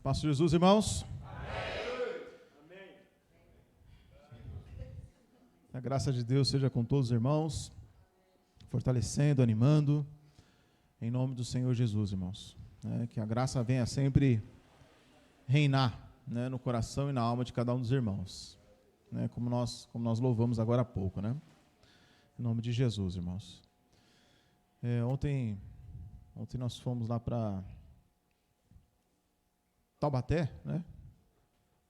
Paz de Jesus, irmãos. Amém. A graça de Deus seja com todos os irmãos, fortalecendo, animando, em nome do Senhor Jesus, irmãos. Que a graça venha sempre reinar, no coração e na alma de cada um dos irmãos, como nós louvamos agora há pouco, em nome de Jesus, irmãos. Ontem nós fomos lá para Taubaté,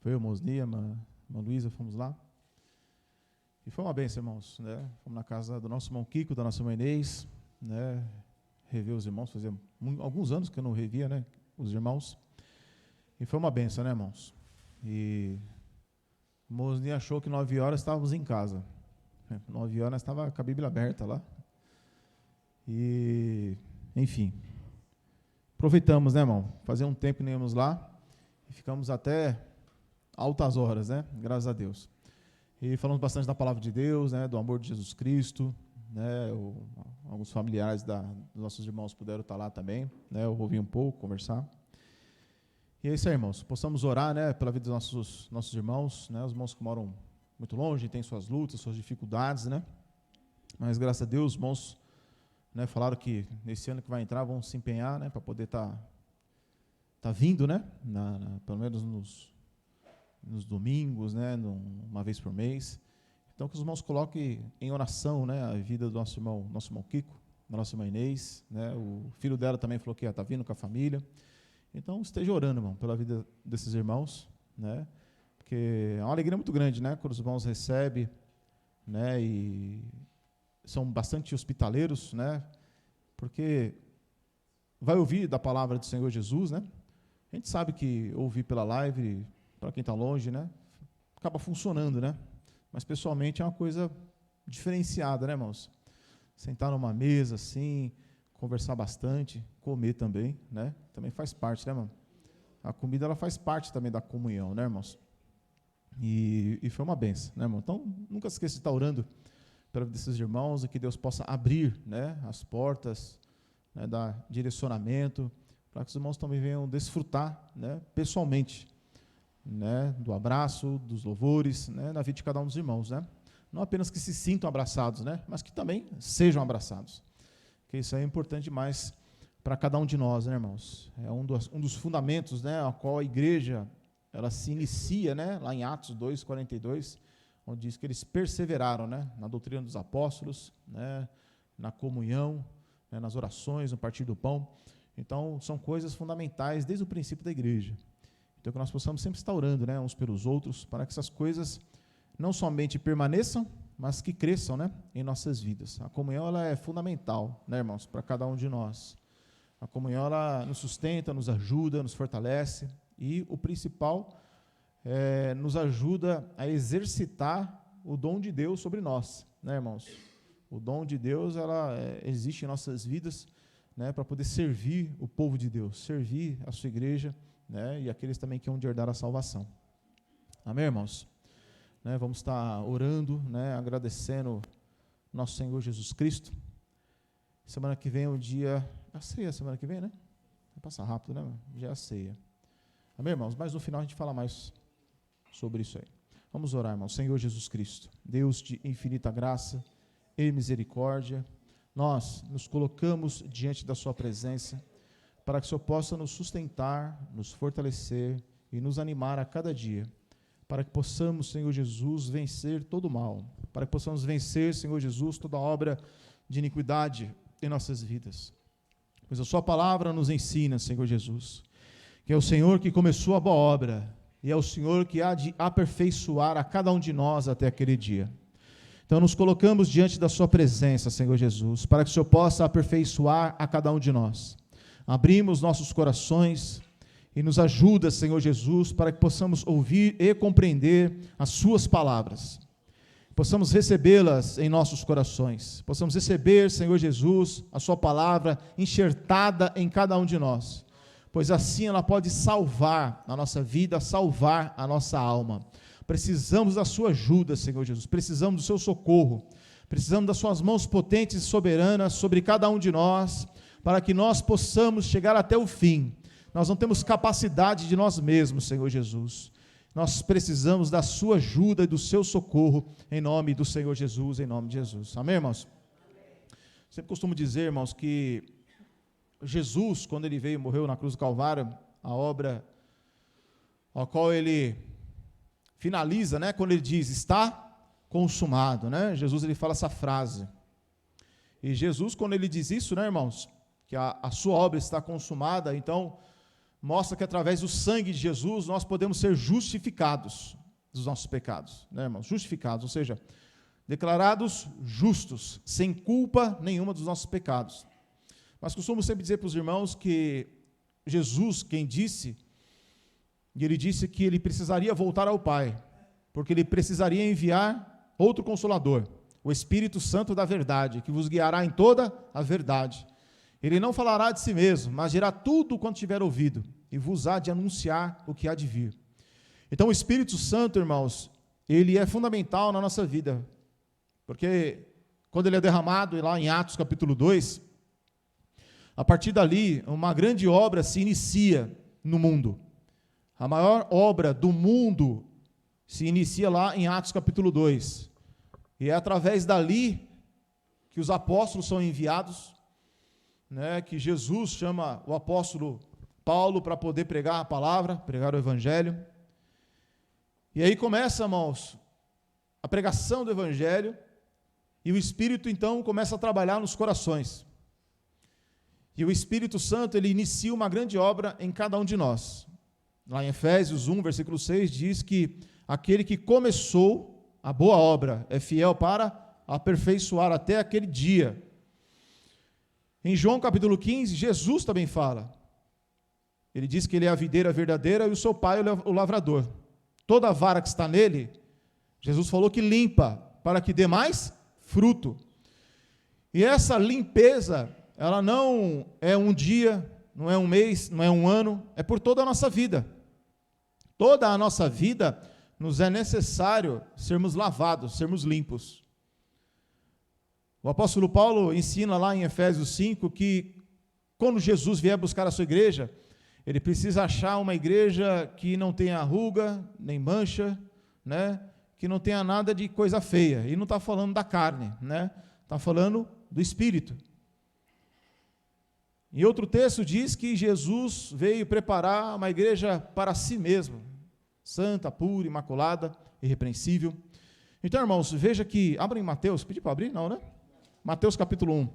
Foi eu, Mosnia, irmã Luísa, fomos lá. E foi uma bênção, irmãos, Fomos na casa do nosso irmão Kiko, da nossa irmã Inês, Rever os irmãos, fazia alguns anos que eu não revia, os irmãos. E foi uma bênção, irmãos? E Mosnia achou que 9 horas estávamos em casa. 9 horas estava com a Bíblia aberta lá. E, enfim, aproveitamos, irmão? Fazia um tempo que não íamos lá. E ficamos até altas horas, Graças a Deus. E falamos bastante da palavra de Deus, do amor de Jesus Cristo, alguns familiares dos nossos irmãos puderam estar lá também, eu ouvi um pouco, conversar. E é isso aí, irmãos, possamos orar, pela vida dos nossos irmãos, os irmãos que moram muito longe, têm suas lutas, suas dificuldades, Mas graças a Deus, os irmãos, falaram que nesse ano que vai entrar vão se empenhar, para poder estar vindo, pelo menos nos domingos, uma vez por mês. Então, que os irmãos coloquem em oração, a vida do nosso irmão Kiko, da nossa irmã Inês, O filho dela também falou que está vindo com a família. Então, esteja orando, irmão, pela vida desses irmãos, Porque é uma alegria muito grande, quando os irmãos recebem, E são bastante hospitaleiros, Porque vai ouvir da palavra do Senhor Jesus, A gente sabe que ouvir pela live, para quem está longe, acaba funcionando, Mas pessoalmente é uma coisa diferenciada, irmãos? Sentar numa mesa assim, conversar bastante, comer também, Também faz parte, irmão? A comida, ela faz parte também da comunhão, irmãos? E foi uma benção, irmão? Então, nunca se esqueça de estar orando pela vida desses irmãos e que Deus possa abrir, as portas, dar direcionamento, para que os irmãos também venham desfrutar, pessoalmente, do abraço, dos louvores, na vida de cada um dos irmãos, Não apenas que se sintam abraçados, mas que também sejam abraçados, porque isso aí é importante demais para cada um de nós, irmãos? É um dos fundamentos, a qual a igreja, ela se inicia, lá em Atos 2:42, onde diz que eles perseveraram, na doutrina dos apóstolos, na comunhão, nas orações, no partir do pão. Então, são coisas fundamentais desde o princípio da igreja. Então, que nós possamos sempre estar orando, uns pelos outros, para que essas coisas não somente permaneçam, mas que cresçam, em nossas vidas. A comunhão, ela é fundamental, irmãos, para cada um de nós. A comunhão, ela nos sustenta, nos ajuda, nos fortalece, e o principal, nos ajuda a exercitar o dom de Deus sobre nós, irmãos? O dom de Deus, ela existe em nossas vidas, para poder servir o povo de Deus, servir a sua igreja, e aqueles também que hão de herdar a salvação. Amém, irmãos? Vamos estar orando, agradecendo nosso Senhor Jesus Cristo. Semana que vem é o dia... A ceia, semana que vem, Vai passar rápido, Já é a ceia. Amém, irmãos? Mas no final a gente fala mais sobre isso aí. Vamos orar, irmãos. Senhor Jesus Cristo, Deus de infinita graça e misericórdia, nós nos colocamos diante da sua presença, para que o Senhor possa nos sustentar, nos fortalecer e nos animar a cada dia, para que possamos, Senhor Jesus, vencer todo o mal, para que possamos vencer, Senhor Jesus, toda obra de iniquidade em nossas vidas. Pois a sua palavra nos ensina, Senhor Jesus, que é o Senhor que começou a boa obra, e é o Senhor que há de aperfeiçoar a cada um de nós até aquele dia. Então, nos colocamos diante da sua presença, Senhor Jesus, para que o Senhor possa aperfeiçoar a cada um de nós. Abrimos nossos corações e nos ajuda, Senhor Jesus, para que possamos ouvir e compreender as suas palavras. Possamos recebê-las em nossos corações. Possamos receber, Senhor Jesus, a sua palavra enxertada em cada um de nós. Pois assim ela pode salvar a nossa vida, salvar a nossa alma. Precisamos da sua ajuda, Senhor Jesus. Precisamos do seu socorro. Precisamos das suas mãos potentes e soberanas sobre cada um de nós, para que nós possamos chegar até o fim, Nós não temos capacidade de nós mesmos, Senhor Jesus. Nós precisamos da sua ajuda e do seu socorro, em nome do Senhor Jesus, em nome de Jesus. Amém, irmãos? Sempre costumo dizer, irmãos, que Jesus, quando ele veio e morreu na cruz do Calvário, a obra a qual ele finaliza, né, quando ele diz, está consumado, né? Jesus, ele fala essa frase. E Jesus, quando ele diz isso, né, irmãos, que a sua obra está consumada, então, mostra que através do sangue de Jesus, nós podemos ser justificados dos nossos pecados, né, irmãos? Justificados, ou seja, declarados justos, sem culpa nenhuma dos nossos pecados. Mas costumo sempre dizer para os irmãos que Jesus, quem disse, e ele disse que ele precisaria voltar ao Pai, porque ele precisaria enviar outro Consolador, o Espírito Santo da verdade, que vos guiará em toda a verdade. Ele não falará de si mesmo, mas dirá tudo quanto tiver ouvido, e vos há de anunciar o que há de vir. Então o Espírito Santo, irmãos, ele é fundamental na nossa vida, porque quando ele é derramado, lá em Atos capítulo 2, a partir dali, uma grande obra se inicia no mundo. A maior obra do mundo se inicia lá em Atos capítulo 2. E é através dali que os apóstolos são enviados, né, que Jesus chama o apóstolo Paulo para poder pregar a palavra, pregar o evangelho. E aí começa, irmãos, a pregação do evangelho, e o Espírito então começa a trabalhar nos corações. E o Espírito Santo, ele inicia uma grande obra em cada um de nós. Lá em Efésios 1, versículo 6, diz que aquele que começou a boa obra é fiel para aperfeiçoar até aquele dia. Em João capítulo 15, Jesus também fala. Ele diz que ele é a videira verdadeira e o seu pai é o lavrador. Toda vara que está nele, Jesus falou que limpa, para que dê mais fruto. E essa limpeza, ela não é um dia, não é um mês, não é um ano, é por toda a nossa vida. Toda a nossa vida nos é necessário sermos lavados, sermos limpos. O apóstolo Paulo ensina lá em Efésios 5 que quando Jesus vier buscar a sua igreja, ele precisa achar uma igreja que não tenha ruga, nem mancha, né? Que não tenha nada de coisa feia. E não está falando da carne, né? Está falando do Espírito. E outro texto diz que Jesus veio preparar uma igreja para si mesmo, santa, pura, imaculada, irrepreensível. Então, irmãos, veja que, abra em Mateus, pedi para abrir? Não, né? Mateus capítulo 1.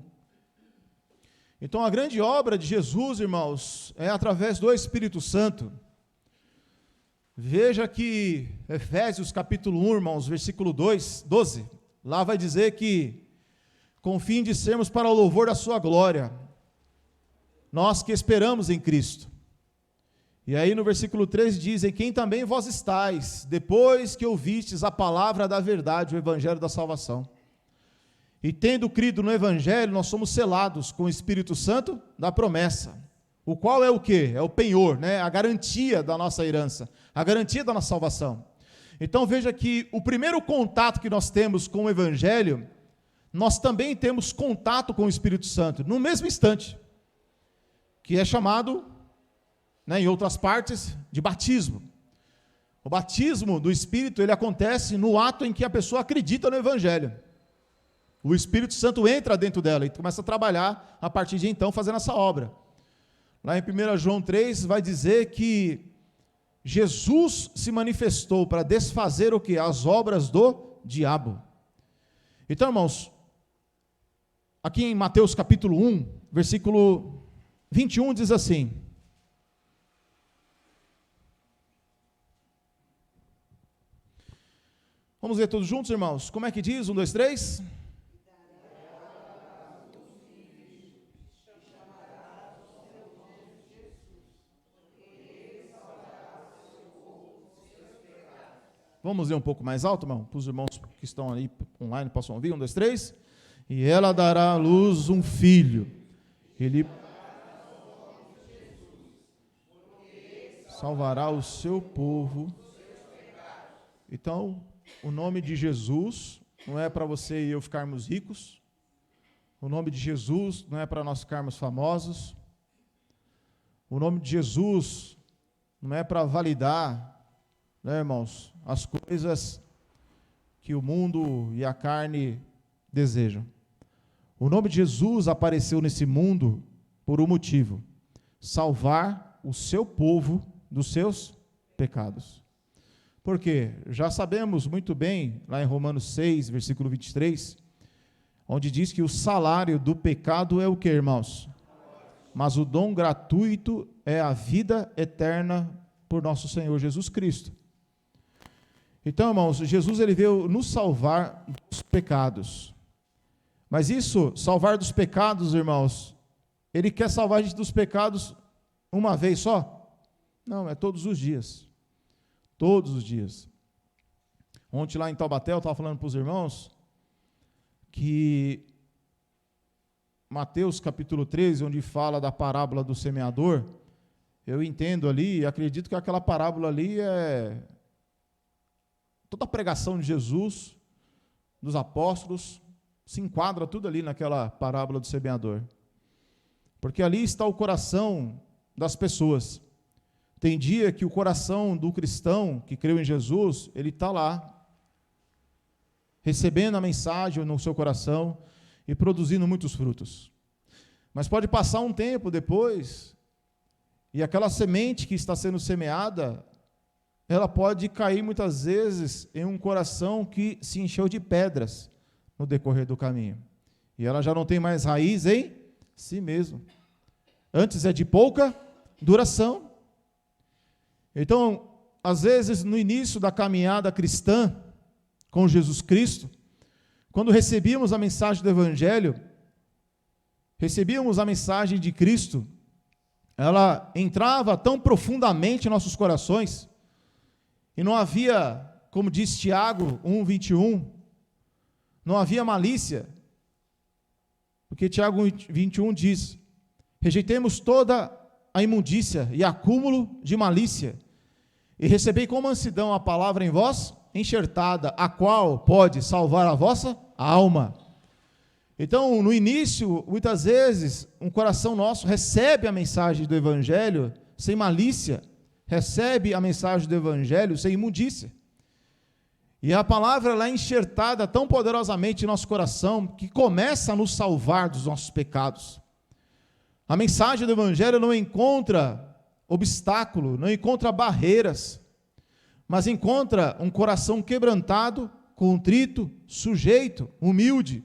Então, a grande obra de Jesus, irmãos, é através do Espírito Santo. Veja que Efésios capítulo 1, irmãos, versículo 12, lá vai dizer que, com o fim de sermos para o louvor da sua glória, nós que esperamos em Cristo. E aí no versículo 13 diz, em quem também vós estáis, depois que ouvistes a palavra da verdade, o evangelho da salvação. E tendo crido no evangelho, nós somos selados com o Espírito Santo da promessa, o qual é o quê? É o penhor, né? A garantia da nossa herança, a garantia da nossa salvação. Então veja que o primeiro contato que nós temos com o evangelho, nós também temos contato com o Espírito Santo, no mesmo instante, que é chamado, né, em outras partes, de batismo. O batismo do Espírito, ele acontece no ato em que a pessoa acredita no Evangelho. O Espírito Santo entra dentro dela e começa a trabalhar, a partir de então, fazendo essa obra. Lá em 1 João 3, vai dizer que Jesus se manifestou para desfazer o quê? As obras do diabo. Então, irmãos, aqui em Mateus capítulo 1, versículo 21 diz assim: vamos ver todos juntos, irmãos? Como é que diz? 1, 2, 3. Vamos ler um pouco mais alto, irmão? Para os irmãos que estão aí online possam ouvir. 1, 2, 3. E ela dará à luz um filho. Ele salvará o seu povo. Então, o nome de Jesus não é para você e eu ficarmos ricos. O nome de Jesus não é para nós ficarmos famosos. O nome de Jesus não é para validar, né, irmãos, as coisas que o mundo e a carne desejam. O nome de Jesus apareceu nesse mundo por um motivo: salvar o seu povo dos seus pecados. Por quê? Já sabemos muito bem, lá em Romanos 6, versículo 23, onde diz que o salário do pecado é o que, irmãos? Mas o dom gratuito é a vida eterna por nosso Senhor Jesus Cristo. Então, irmãos, Jesus ele veio nos salvar dos pecados. Mas isso, salvar dos pecados, irmãos, ele quer salvar a gente dos pecados uma vez só? Não, é todos os dias. Todos os dias. Ontem lá em Taubaté, eu estava falando para os irmãos que Mateus capítulo 13, onde fala da parábola do semeador, eu entendo ali e acredito que aquela parábola ali é toda a pregação de Jesus, dos apóstolos, se enquadra tudo ali naquela parábola do semeador. Porque ali está o coração das pessoas. Tem dia que o coração do cristão que creu em Jesus, ele está lá, recebendo a mensagem no seu coração e produzindo muitos frutos. Mas pode passar um tempo depois, e aquela semente que está sendo semeada, ela pode cair muitas vezes em um coração que se encheu de pedras no decorrer do caminho. E ela já não tem mais raiz em si mesmo. Antes é de pouca duração. Então, às vezes, no início da caminhada cristã com Jesus Cristo, quando recebíamos a mensagem do Evangelho, recebíamos a mensagem de Cristo, ela entrava tão profundamente em nossos corações, e não havia, como diz Tiago 1:21, não havia malícia, porque Tiago 1:21 diz: rejeitemos toda a imundícia e acúmulo de malícia, e recebei com mansidão a palavra em vós enxertada, a qual pode salvar a vossa alma. Então, no início, muitas vezes, um coração nosso recebe a mensagem do Evangelho sem malícia, recebe a mensagem do Evangelho sem imundícia. E a palavra ela é enxertada tão poderosamente em nosso coração que começa a nos salvar dos nossos pecados. A mensagem do Evangelho não encontra obstáculo, não encontra barreiras, mas encontra um coração quebrantado, contrito, sujeito, humilde.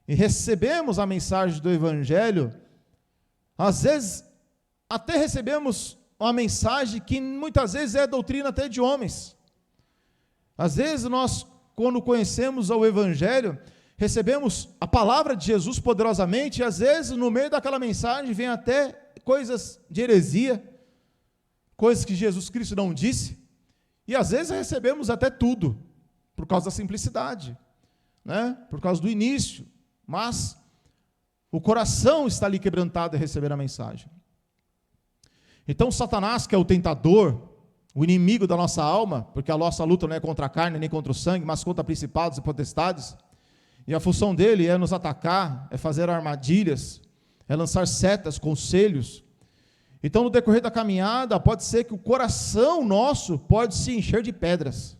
E recebemos a mensagem do Evangelho, às vezes até recebemos uma mensagem que muitas vezes é doutrina até de homens. Às vezes nós, quando conhecemos o Evangelho, recebemos a palavra de Jesus poderosamente, e às vezes no meio daquela mensagem vem até coisas de heresia, coisas que Jesus Cristo não disse, e às vezes recebemos até tudo, por causa da simplicidade, né? Por causa do início, mas o coração está ali quebrantado a receber a mensagem. Então Satanás, que é o tentador, o inimigo da nossa alma, porque a nossa luta não é contra a carne nem contra o sangue, mas contra principados e potestades, e a função dele é nos atacar, é fazer armadilhas, é lançar setas, conselhos. Então, no decorrer da caminhada, pode ser que o coração nosso pode se encher de pedras.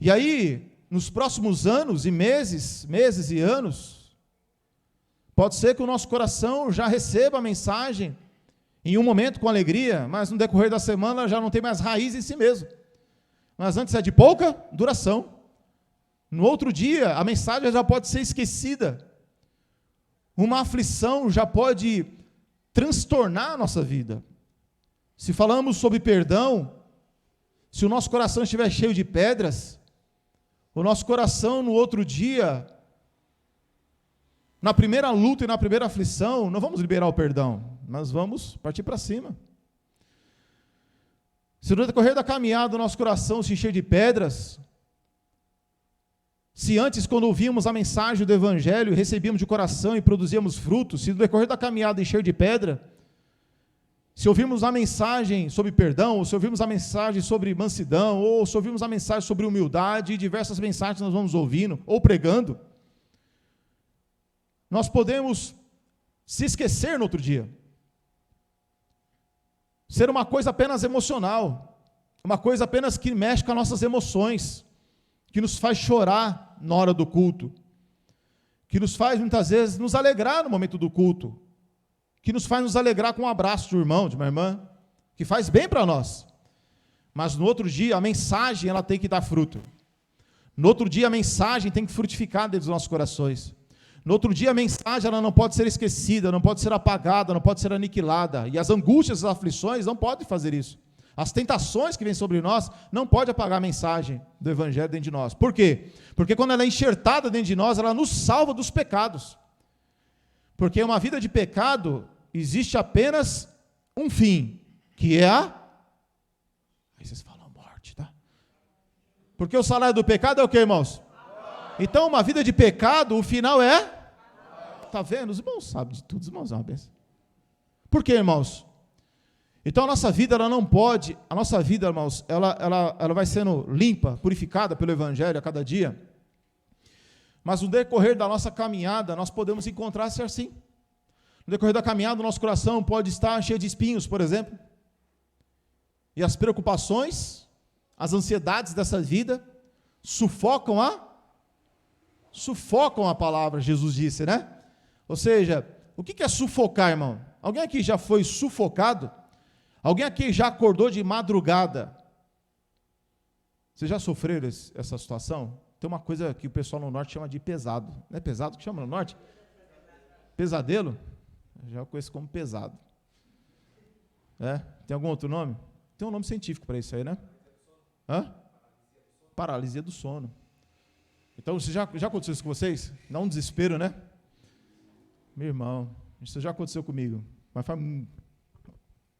E aí, nos próximos anos e meses e anos, pode ser que o nosso coração já receba a mensagem em um momento com alegria, mas no decorrer da semana já não tem mais raiz em si mesmo. Mas antes é de pouca duração. No outro dia, a mensagem já pode ser esquecida. Uma aflição já pode transtornar a nossa vida. Se falamos sobre perdão, se o nosso coração estiver cheio de pedras, o nosso coração no outro dia, na primeira luta e na primeira aflição, não vamos liberar o perdão, mas vamos partir para cima. Se no decorrer da caminhada o nosso coração se encher de pedras, se antes, quando ouvíamos a mensagem do Evangelho, recebíamos de coração e produzíamos frutos, se no decorrer da caminhada encher de pedra, se ouvirmos a mensagem sobre perdão, ou se ouvirmos a mensagem sobre mansidão, ou se ouvirmos a mensagem sobre humildade, e diversas mensagens nós vamos ouvindo, ou pregando, nós podemos se esquecer no outro dia. ser uma coisa apenas emocional, uma coisa apenas que mexe com as nossas emoções, que nos faz chorar na hora do culto, que nos faz muitas vezes nos alegrar no momento do culto, que nos faz nos alegrar com um abraço de um irmão, de uma irmã, que faz bem para nós. Mas no outro dia a mensagem ela tem que dar fruto. No outro dia a mensagem tem que frutificar dentro dos nossos corações. No outro dia a mensagem ela não pode ser esquecida, não pode ser apagada, não pode ser aniquilada. E as angústias, as aflições não podem fazer isso. As tentações que vêm sobre nós não podem apagar a mensagem do Evangelho dentro de nós. Por quê? Porque quando ela é enxertada dentro de nós, ela nos salva dos pecados. Porque uma vida de pecado existe apenas um fim, que é a... Aí vocês falam morte, tá? Porque o salário do pecado é o quê, irmãos? Então, uma vida de pecado, o final é... Está vendo? Os irmãos sabem de tudo, os irmãos é uma bênção. Por quê, irmãos? Então, a nossa vida, ela não pode... A nossa vida, irmãos, ela vai sendo limpa, purificada pelo Evangelho a cada dia. Mas no decorrer da nossa caminhada, nós podemos encontrar-se assim. No decorrer da caminhada, o nosso coração pode estar cheio de espinhos, por exemplo. E as preocupações, as ansiedades dessa vida, sufocam a palavra, Jesus disse, né? Ou seja, o que é sufocar, irmão? Alguém aqui já foi sufocado? Alguém aqui já acordou de madrugada? Vocês já sofreram essa situação? Tem uma coisa que o pessoal no norte chama de pesado. Não é pesado que chama no norte? Pesadelo? Eu já conheço como pesado. Tem algum outro nome? Tem um nome científico para isso aí, né? Paralisia do sono. Então, já aconteceu isso com vocês? Dá um desespero, né? Meu irmão, isso já aconteceu comigo. Mas faz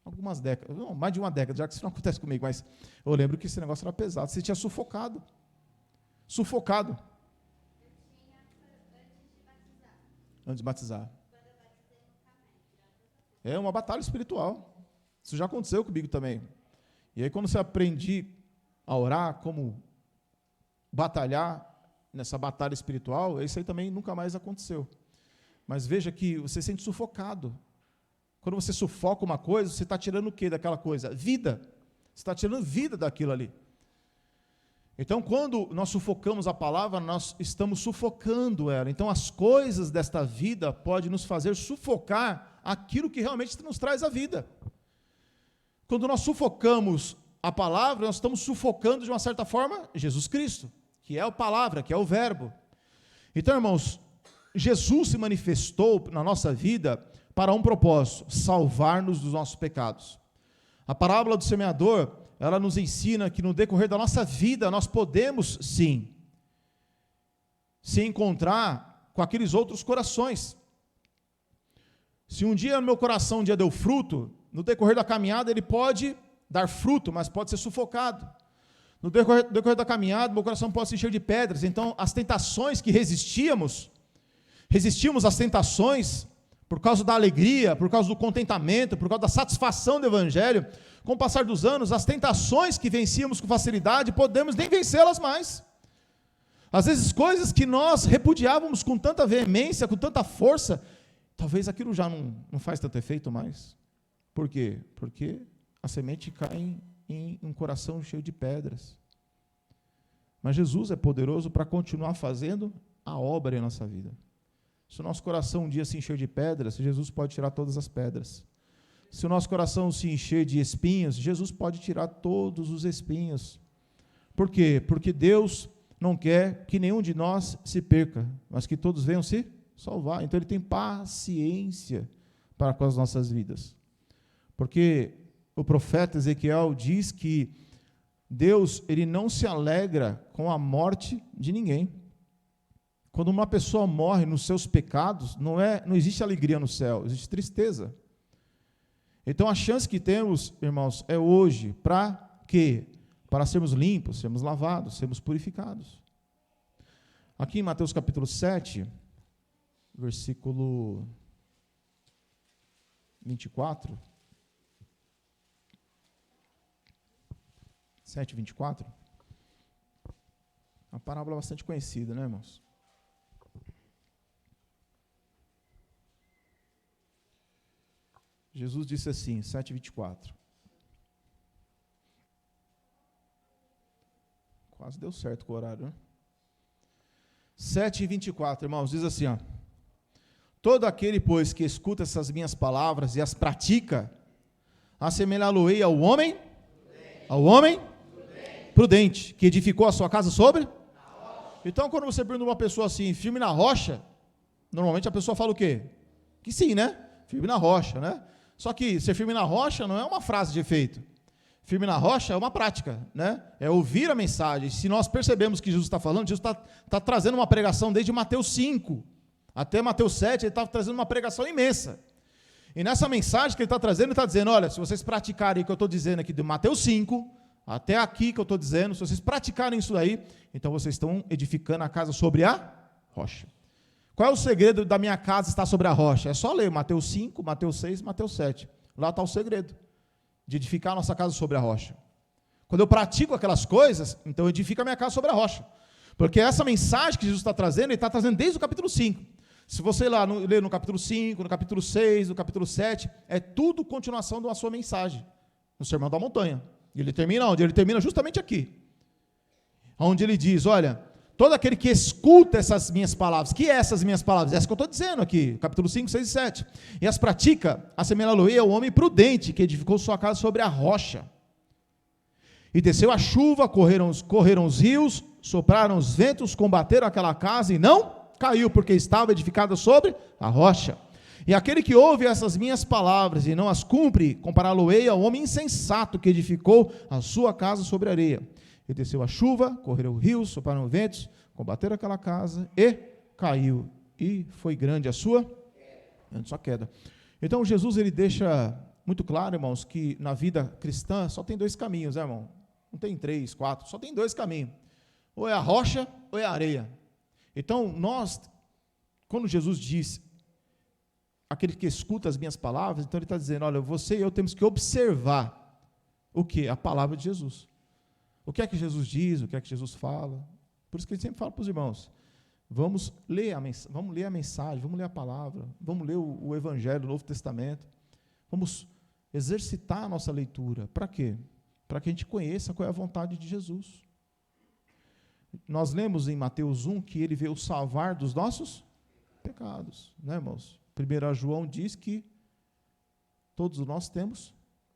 algumas décadas, não, mais de uma década, já que isso não acontece comigo, mas eu lembro que esse negócio era pesado. Você tinha sufocado. Sufocado. Antes de batizar. É uma batalha espiritual. Isso já aconteceu comigo também. E aí, quando você aprende a orar, como batalhar nessa batalha espiritual, isso aí também nunca mais aconteceu. Mas veja que você se sente sufocado. Quando você sufoca uma coisa, você está tirando o quê daquela coisa? Vida. Você está tirando vida daquilo ali. Então, quando nós sufocamos a palavra, nós estamos sufocando ela. Então, as coisas desta vida podem nos fazer sufocar aquilo que realmente nos traz a vida. Quando nós sufocamos a palavra, nós estamos sufocando, de uma certa forma, Jesus Cristo, que é a palavra, que é o verbo. Então, irmãos, Jesus se manifestou na nossa vida para um propósito: salvar-nos dos nossos pecados. A parábola do semeador, ela nos ensina que no decorrer da nossa vida, nós podemos, sim, se encontrar com aqueles outros corações. Se um dia no meu coração um dia deu fruto, no decorrer da caminhada ele pode dar fruto, mas pode ser sufocado. No decorrer da caminhada, meu coração pode se encher de pedras. Então, as tentações que resistimos às tentações por causa da alegria, por causa do contentamento, por causa da satisfação do Evangelho. Com o passar dos anos, as tentações que vencíamos com facilidade, podemos nem vencê-las mais. Às vezes, coisas que nós repudiávamos com tanta veemência, com tanta força, talvez aquilo já não faz tanto efeito mais. Por quê? Porque a semente cai em um coração cheio de pedras. Mas Jesus é poderoso para continuar fazendo a obra em nossa vida. Se o nosso coração um dia se encher de pedras, Jesus pode tirar todas as pedras. Se o nosso coração se encher de espinhos, Jesus pode tirar todos os espinhos. Por quê? Porque Deus não quer que nenhum de nós se perca, mas que todos venham se salvar. Então Ele tem paciência para com as nossas vidas. Porque o profeta Ezequiel diz que Deus, Ele não se alegra com a morte de ninguém. Quando uma pessoa morre nos seus pecados, não existe alegria no céu, existe tristeza. Então, a chance que temos, irmãos, é hoje, para quê? Para sermos limpos, sermos lavados, sermos purificados. Aqui em Mateus capítulo 7, versículo 24, 7, 24, uma parábola bastante conhecida, né, irmãos? Jesus disse assim, 7:24, Quase deu certo com o horário, né? 7:24, irmãos, diz assim, ó. Todo aquele, pois, que escuta essas minhas palavras e as pratica, assemelhá-lo-ei ao homem prudente, que edificou a sua casa sobre? Então, quando você pergunta uma pessoa assim, firme na rocha, normalmente a pessoa fala o quê? Que sim, né? Firme na rocha, né? Só que ser firme na rocha não é uma frase de efeito. Firme na rocha é uma prática, né? É ouvir a mensagem. Se nós percebemos que Jesus está falando, Jesus está trazendo uma pregação desde Mateus 5 até Mateus 7, ele está trazendo uma pregação imensa. E nessa mensagem que ele está trazendo, ele está dizendo, olha, se vocês praticarem o que eu estou dizendo aqui de Mateus 5, até aqui que eu estou dizendo, se vocês praticarem isso daí, então vocês estão edificando a casa sobre a rocha. Qual é o segredo da minha casa estar sobre a rocha? É só ler Mateus 5, Mateus 6, Mateus 7. Lá está o segredo de edificar a nossa casa sobre a rocha. Quando eu pratico aquelas coisas, então eu edifico a minha casa sobre a rocha. Porque essa mensagem que Jesus está trazendo, ele está trazendo desde o capítulo 5. Se você ler no capítulo 5, no capítulo 6, no capítulo 7, é tudo continuação da sua mensagem, no Sermão da Montanha. E ele termina onde? Ele termina justamente aqui, onde ele diz, olha, todo aquele que escuta essas minhas palavras, que é essas minhas palavras? Essa que eu estou dizendo aqui, capítulo 5, 6 e 7, e as pratica, assemelhá-lo-ei ao homem prudente, que edificou sua casa sobre a rocha. E desceu a chuva, correram os rios, sopraram os ventos, combateram aquela casa e não caiu, porque estava edificada sobre a rocha. E aquele que ouve essas minhas palavras e não as cumpre, compará-lo-ei ao homem insensato que edificou a sua casa sobre a areia. E desceu a chuva, correram os rios, sopraram os ventos, combateram aquela casa e caiu. E foi grande a sua queda. Então Jesus ele deixa muito claro, irmãos, que na vida cristã só tem dois caminhos, né, irmão? Não tem 3, 4, só tem dois caminhos. Ou é a rocha ou é a areia. Então, quando Jesus diz, aquele que escuta as minhas palavras, então ele está dizendo, olha, você e eu temos que observar o que? A palavra de Jesus. O que é que Jesus diz, o que é que Jesus fala. Por isso que ele sempre fala para os irmãos, vamos ler a mensagem, vamos ler a palavra, vamos ler o Evangelho, o Novo Testamento, vamos exercitar a nossa leitura. Para quê? Para que a gente conheça qual é a vontade de Jesus. Nós lemos em Mateus 1 que ele veio salvar dos nossos pecados, né, irmãos? 1 João diz que todos nós temos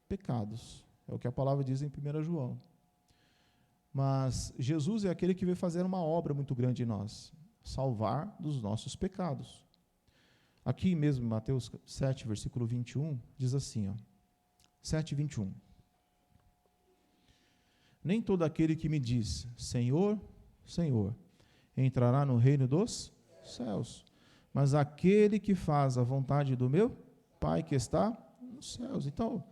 pecados, é o que a palavra diz em 1 João. Mas Jesus é aquele que veio fazer uma obra muito grande em nós, salvar dos nossos pecados. Aqui mesmo, em Mateus 7, versículo 21, diz assim, 7:21. Nem todo aquele que me diz, Senhor, Senhor, entrará no reino dos céus, mas aquele que faz a vontade do meu Pai que está nos céus. Então,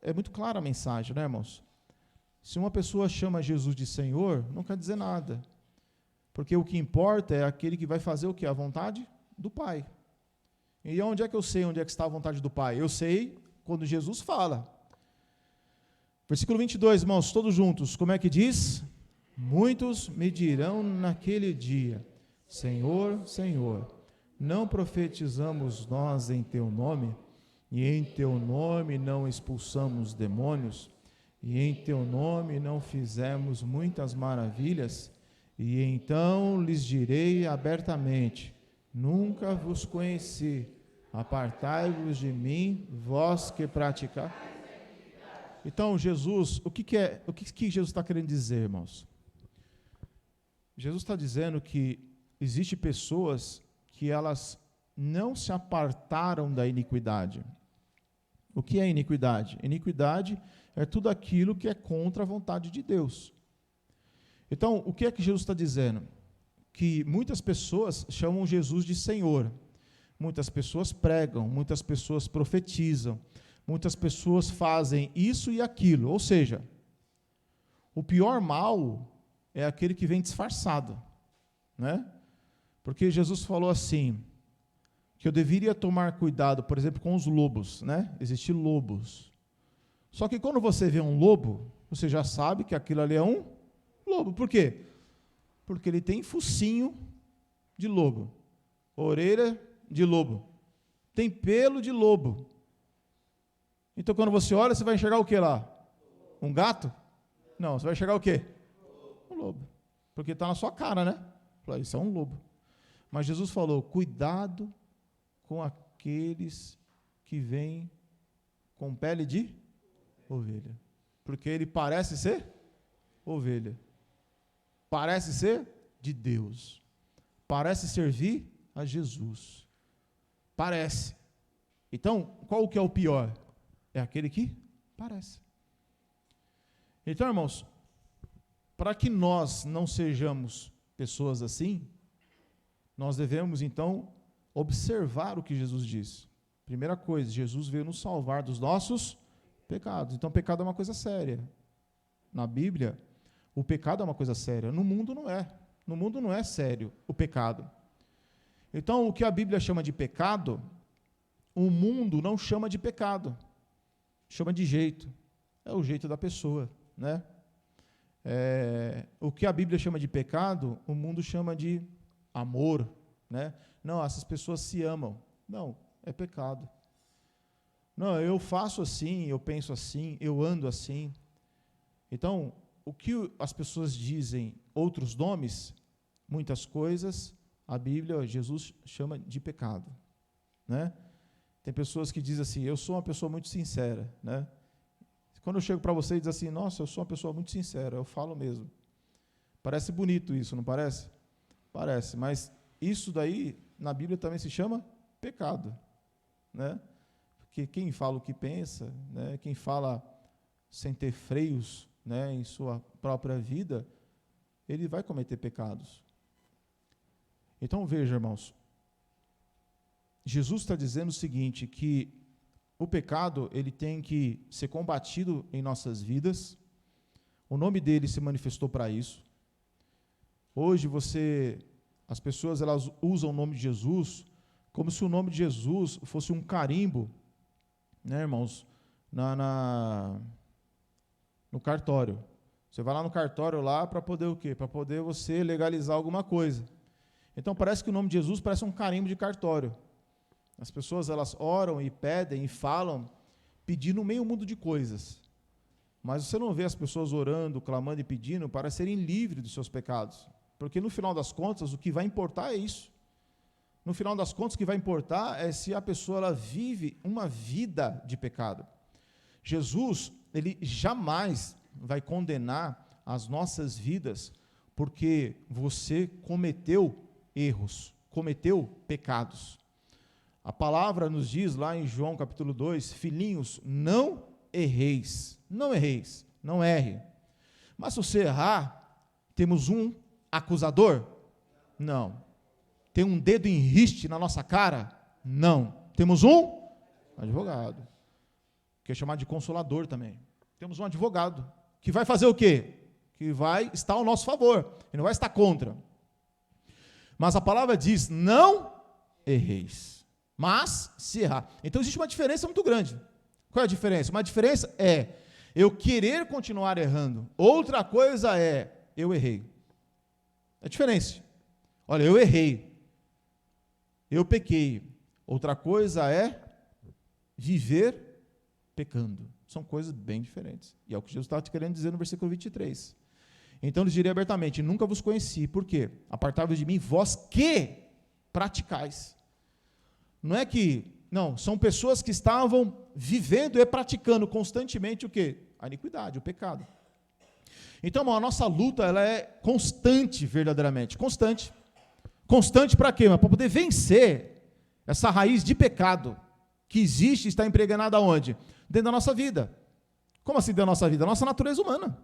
é muito clara a mensagem, né, irmãos? Se uma pessoa chama Jesus de Senhor, não quer dizer nada, porque o que importa é aquele que vai fazer o quê? A vontade do Pai. E onde é que eu sei onde é que está a vontade do Pai? Eu sei quando Jesus fala. Versículo 22, irmãos, todos juntos, como é que diz? Muitos me dirão naquele dia, Senhor, Senhor, não profetizamos nós em teu nome, e em teu nome não expulsamos demônios, e em teu nome não fizemos muitas maravilhas? E então lhes direi abertamente, nunca vos conheci, apartai-vos de mim, vós que praticais. Então, Jesus, o que Jesus está querendo dizer, irmãos? Jesus está dizendo que existem pessoas que elas não se apartaram da iniquidade. O que é iniquidade? Iniquidade é tudo aquilo que é contra a vontade de Deus. Então, o que é que Jesus está dizendo? Que muitas pessoas chamam Jesus de Senhor. Muitas pessoas pregam, muitas pessoas profetizam, muitas pessoas fazem isso e aquilo. Ou seja, o pior mal é aquele que vem disfarçado, né? Porque Jesus falou assim, que eu deveria tomar cuidado, por exemplo, com os lobos, né? Existem lobos. Só que quando você vê um lobo, você já sabe que aquilo ali é um lobo. Por quê? Porque ele tem focinho de lobo, orelha de lobo, tem pelo de lobo. Então, quando você olha, você vai enxergar o que lá? Um gato? Não, você vai enxergar o quê? Um lobo. Porque está na sua cara, né? Isso é um lobo. Mas Jesus falou, cuidado com aqueles que vêm com pele de ovelha. Porque ele parece ser ovelha. Parece ser de Deus. Parece servir a Jesus. Parece. Então, qual que é o pior? É aquele que parece. Então, irmãos, para que nós não sejamos pessoas assim, nós devemos, então, observar o que Jesus disse. Primeira coisa, Jesus veio nos salvar dos nossos pecados. Então, pecado é uma coisa séria. Na Bíblia, o pecado é uma coisa séria. No mundo não é. No mundo não é sério o pecado. Então, o que a Bíblia chama de pecado, o mundo não chama de pecado. Chama de jeito. É o jeito da pessoa, né? O que a Bíblia chama de pecado, o mundo chama de amor, né? Não, essas pessoas se amam. Não, é pecado. Não, eu faço assim, eu penso assim, eu ando assim. Então, o que as pessoas dizem, outros nomes, muitas coisas, a Bíblia, Jesus chama de pecado, né? Tem pessoas que dizem assim, eu sou uma pessoa muito sincera, né? Quando eu chego para você e diz assim, nossa, eu sou uma pessoa muito sincera, eu falo mesmo. Parece bonito isso, não parece? Parece, mas isso daí, na Bíblia também se chama pecado, né? Porque quem fala o que pensa, né? Quem fala sem ter freios, né, em sua própria vida, ele vai cometer pecados. Então, veja, irmãos, Jesus está dizendo o seguinte, que o pecado, ele tem que ser combatido em nossas vidas, o nome dele se manifestou para isso. Hoje as pessoas elas usam o nome de Jesus como se o nome de Jesus fosse um carimbo, né, irmãos, no cartório. Você vai lá no cartório lá para poder o quê? Para poder você legalizar alguma coisa. Então parece que o nome de Jesus parece um carimbo de cartório. As pessoas elas oram e pedem e falam, pedindo meio mundo de coisas. Mas você não vê as pessoas orando, clamando e pedindo para serem livres dos seus pecados. Porque no final das contas, o que vai importar é isso. No final das contas, o que vai importar é se a pessoa ela vive uma vida de pecado. Jesus, ele jamais vai condenar as nossas vidas porque você cometeu erros, cometeu pecados. A palavra nos diz lá em João capítulo 2, filhinhos, não erreis, não erreis, não erre. Mas se você errar, temos um acusador? Não. Tem um dedo em riste na nossa cara? Não. Temos um advogado, que é chamado de consolador também. Temos um advogado, que vai fazer o quê? Que vai estar ao nosso favor, e não vai estar contra. Mas a palavra diz, não erreis, mas se errar. Então existe uma diferença muito grande. Qual é a diferença? Uma diferença é eu querer continuar errando. Outra coisa é eu errei. É a diferença. Olha, eu errei. Eu pequei. Outra coisa é viver pecando. São coisas bem diferentes. E é o que Jesus estava querendo dizer no versículo 23. Então lhes direi abertamente, nunca vos conheci. Por quê? Apartai-vos de mim, vós que praticais. Não é que, não, são pessoas que estavam vivendo e praticando constantemente o quê? A iniquidade, o pecado. Então, irmão, a nossa luta, ela é constante, verdadeiramente, constante. Constante para quê? Para poder vencer essa raiz de pecado que existe e está impregnada onde? Dentro da nossa vida. Como assim dentro da nossa vida? A nossa natureza humana.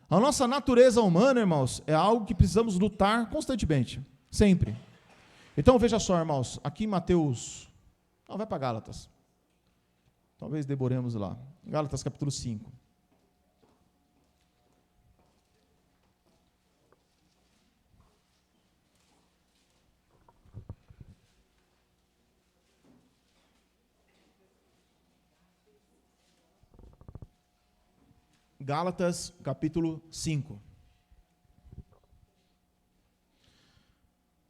A nossa natureza humana, irmãos, é algo que precisamos lutar constantemente, sempre. Então, veja só, irmãos, aqui em Mateus, não, vai para Gálatas, talvez deboremos lá, Gálatas capítulo 5. Gálatas capítulo 5.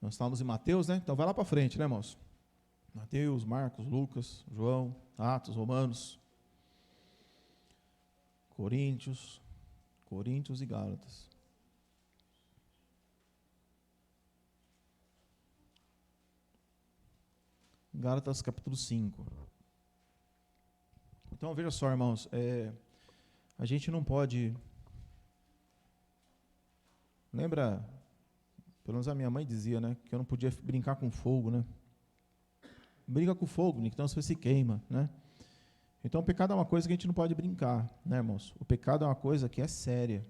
Nós estamos em Mateus, né? Então vai lá para frente, né, irmãos? Mateus, Marcos, Lucas, João, Atos, Romanos, Coríntios e Gálatas. Gálatas capítulo 5. Então, veja só, irmãos, a gente não pode... Lembra, pelo menos a minha mãe dizia, né, que eu não podia brincar com fogo, né? Brinca com fogo, então você se queima, né? Então, o pecado é uma coisa que a gente não pode brincar, né, irmãos? O pecado é uma coisa que é séria.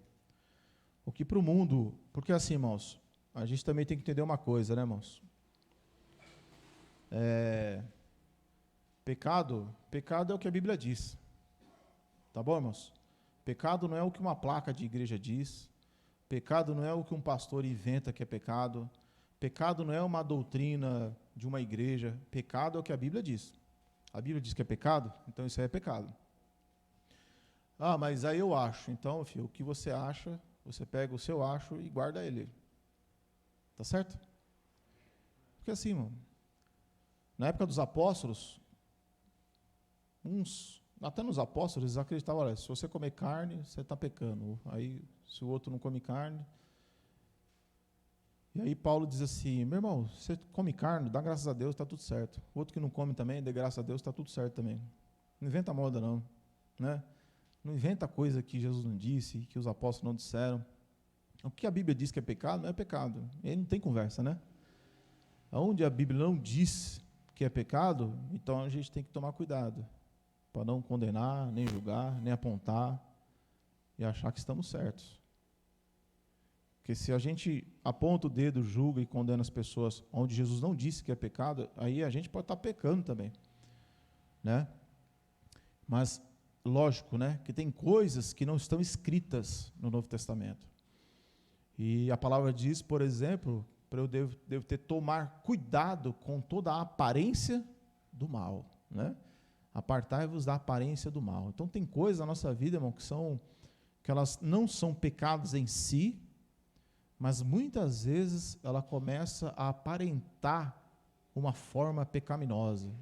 O que para o mundo... Porque assim, irmãos, a gente também tem que entender uma coisa, né, irmãos? Pecado é o que a Bíblia diz. Tá bom, irmãos? Pecado não é o que uma placa de igreja diz. Pecado não é o que um pastor inventa que é pecado. Pecado não é uma doutrina de uma igreja. Pecado é o que a Bíblia diz. A Bíblia diz que é pecado, então isso aí é pecado. Ah, mas aí eu acho. Então, filho, o que você acha, você pega o seu acho e guarda ele. Tá certo? Porque assim, irmão, na época dos apóstolos, até nos apóstolos, eles acreditavam, olha, se você comer carne, você está pecando. Aí, se o outro não come carne... E aí Paulo diz assim, meu irmão, você come carne, dá graças a Deus, está tudo certo. O outro que não come também, dê graças a Deus, está tudo certo também. Não inventa moda não, né? Não inventa coisa que Jesus não disse, que os apóstolos não disseram. O que a Bíblia diz que é pecado, não é pecado. E aí não tem conversa, né? Onde a Bíblia não diz que é pecado, então a gente tem que tomar cuidado, para não condenar, nem julgar, nem apontar, e achar que estamos certos. Porque se a gente aponta o dedo, julga e condena as pessoas onde Jesus não disse que é pecado, aí a gente pode estar pecando também, né? Mas, lógico, né, que tem coisas que não estão escritas no Novo Testamento. E a palavra diz, por exemplo, para eu devo ter tomar cuidado com toda a aparência do mal, né? Apartai-vos da aparência do mal. Então tem coisas na nossa vida, irmão, que elas não são pecados em si, mas muitas vezes ela começa a aparentar uma forma pecaminosa.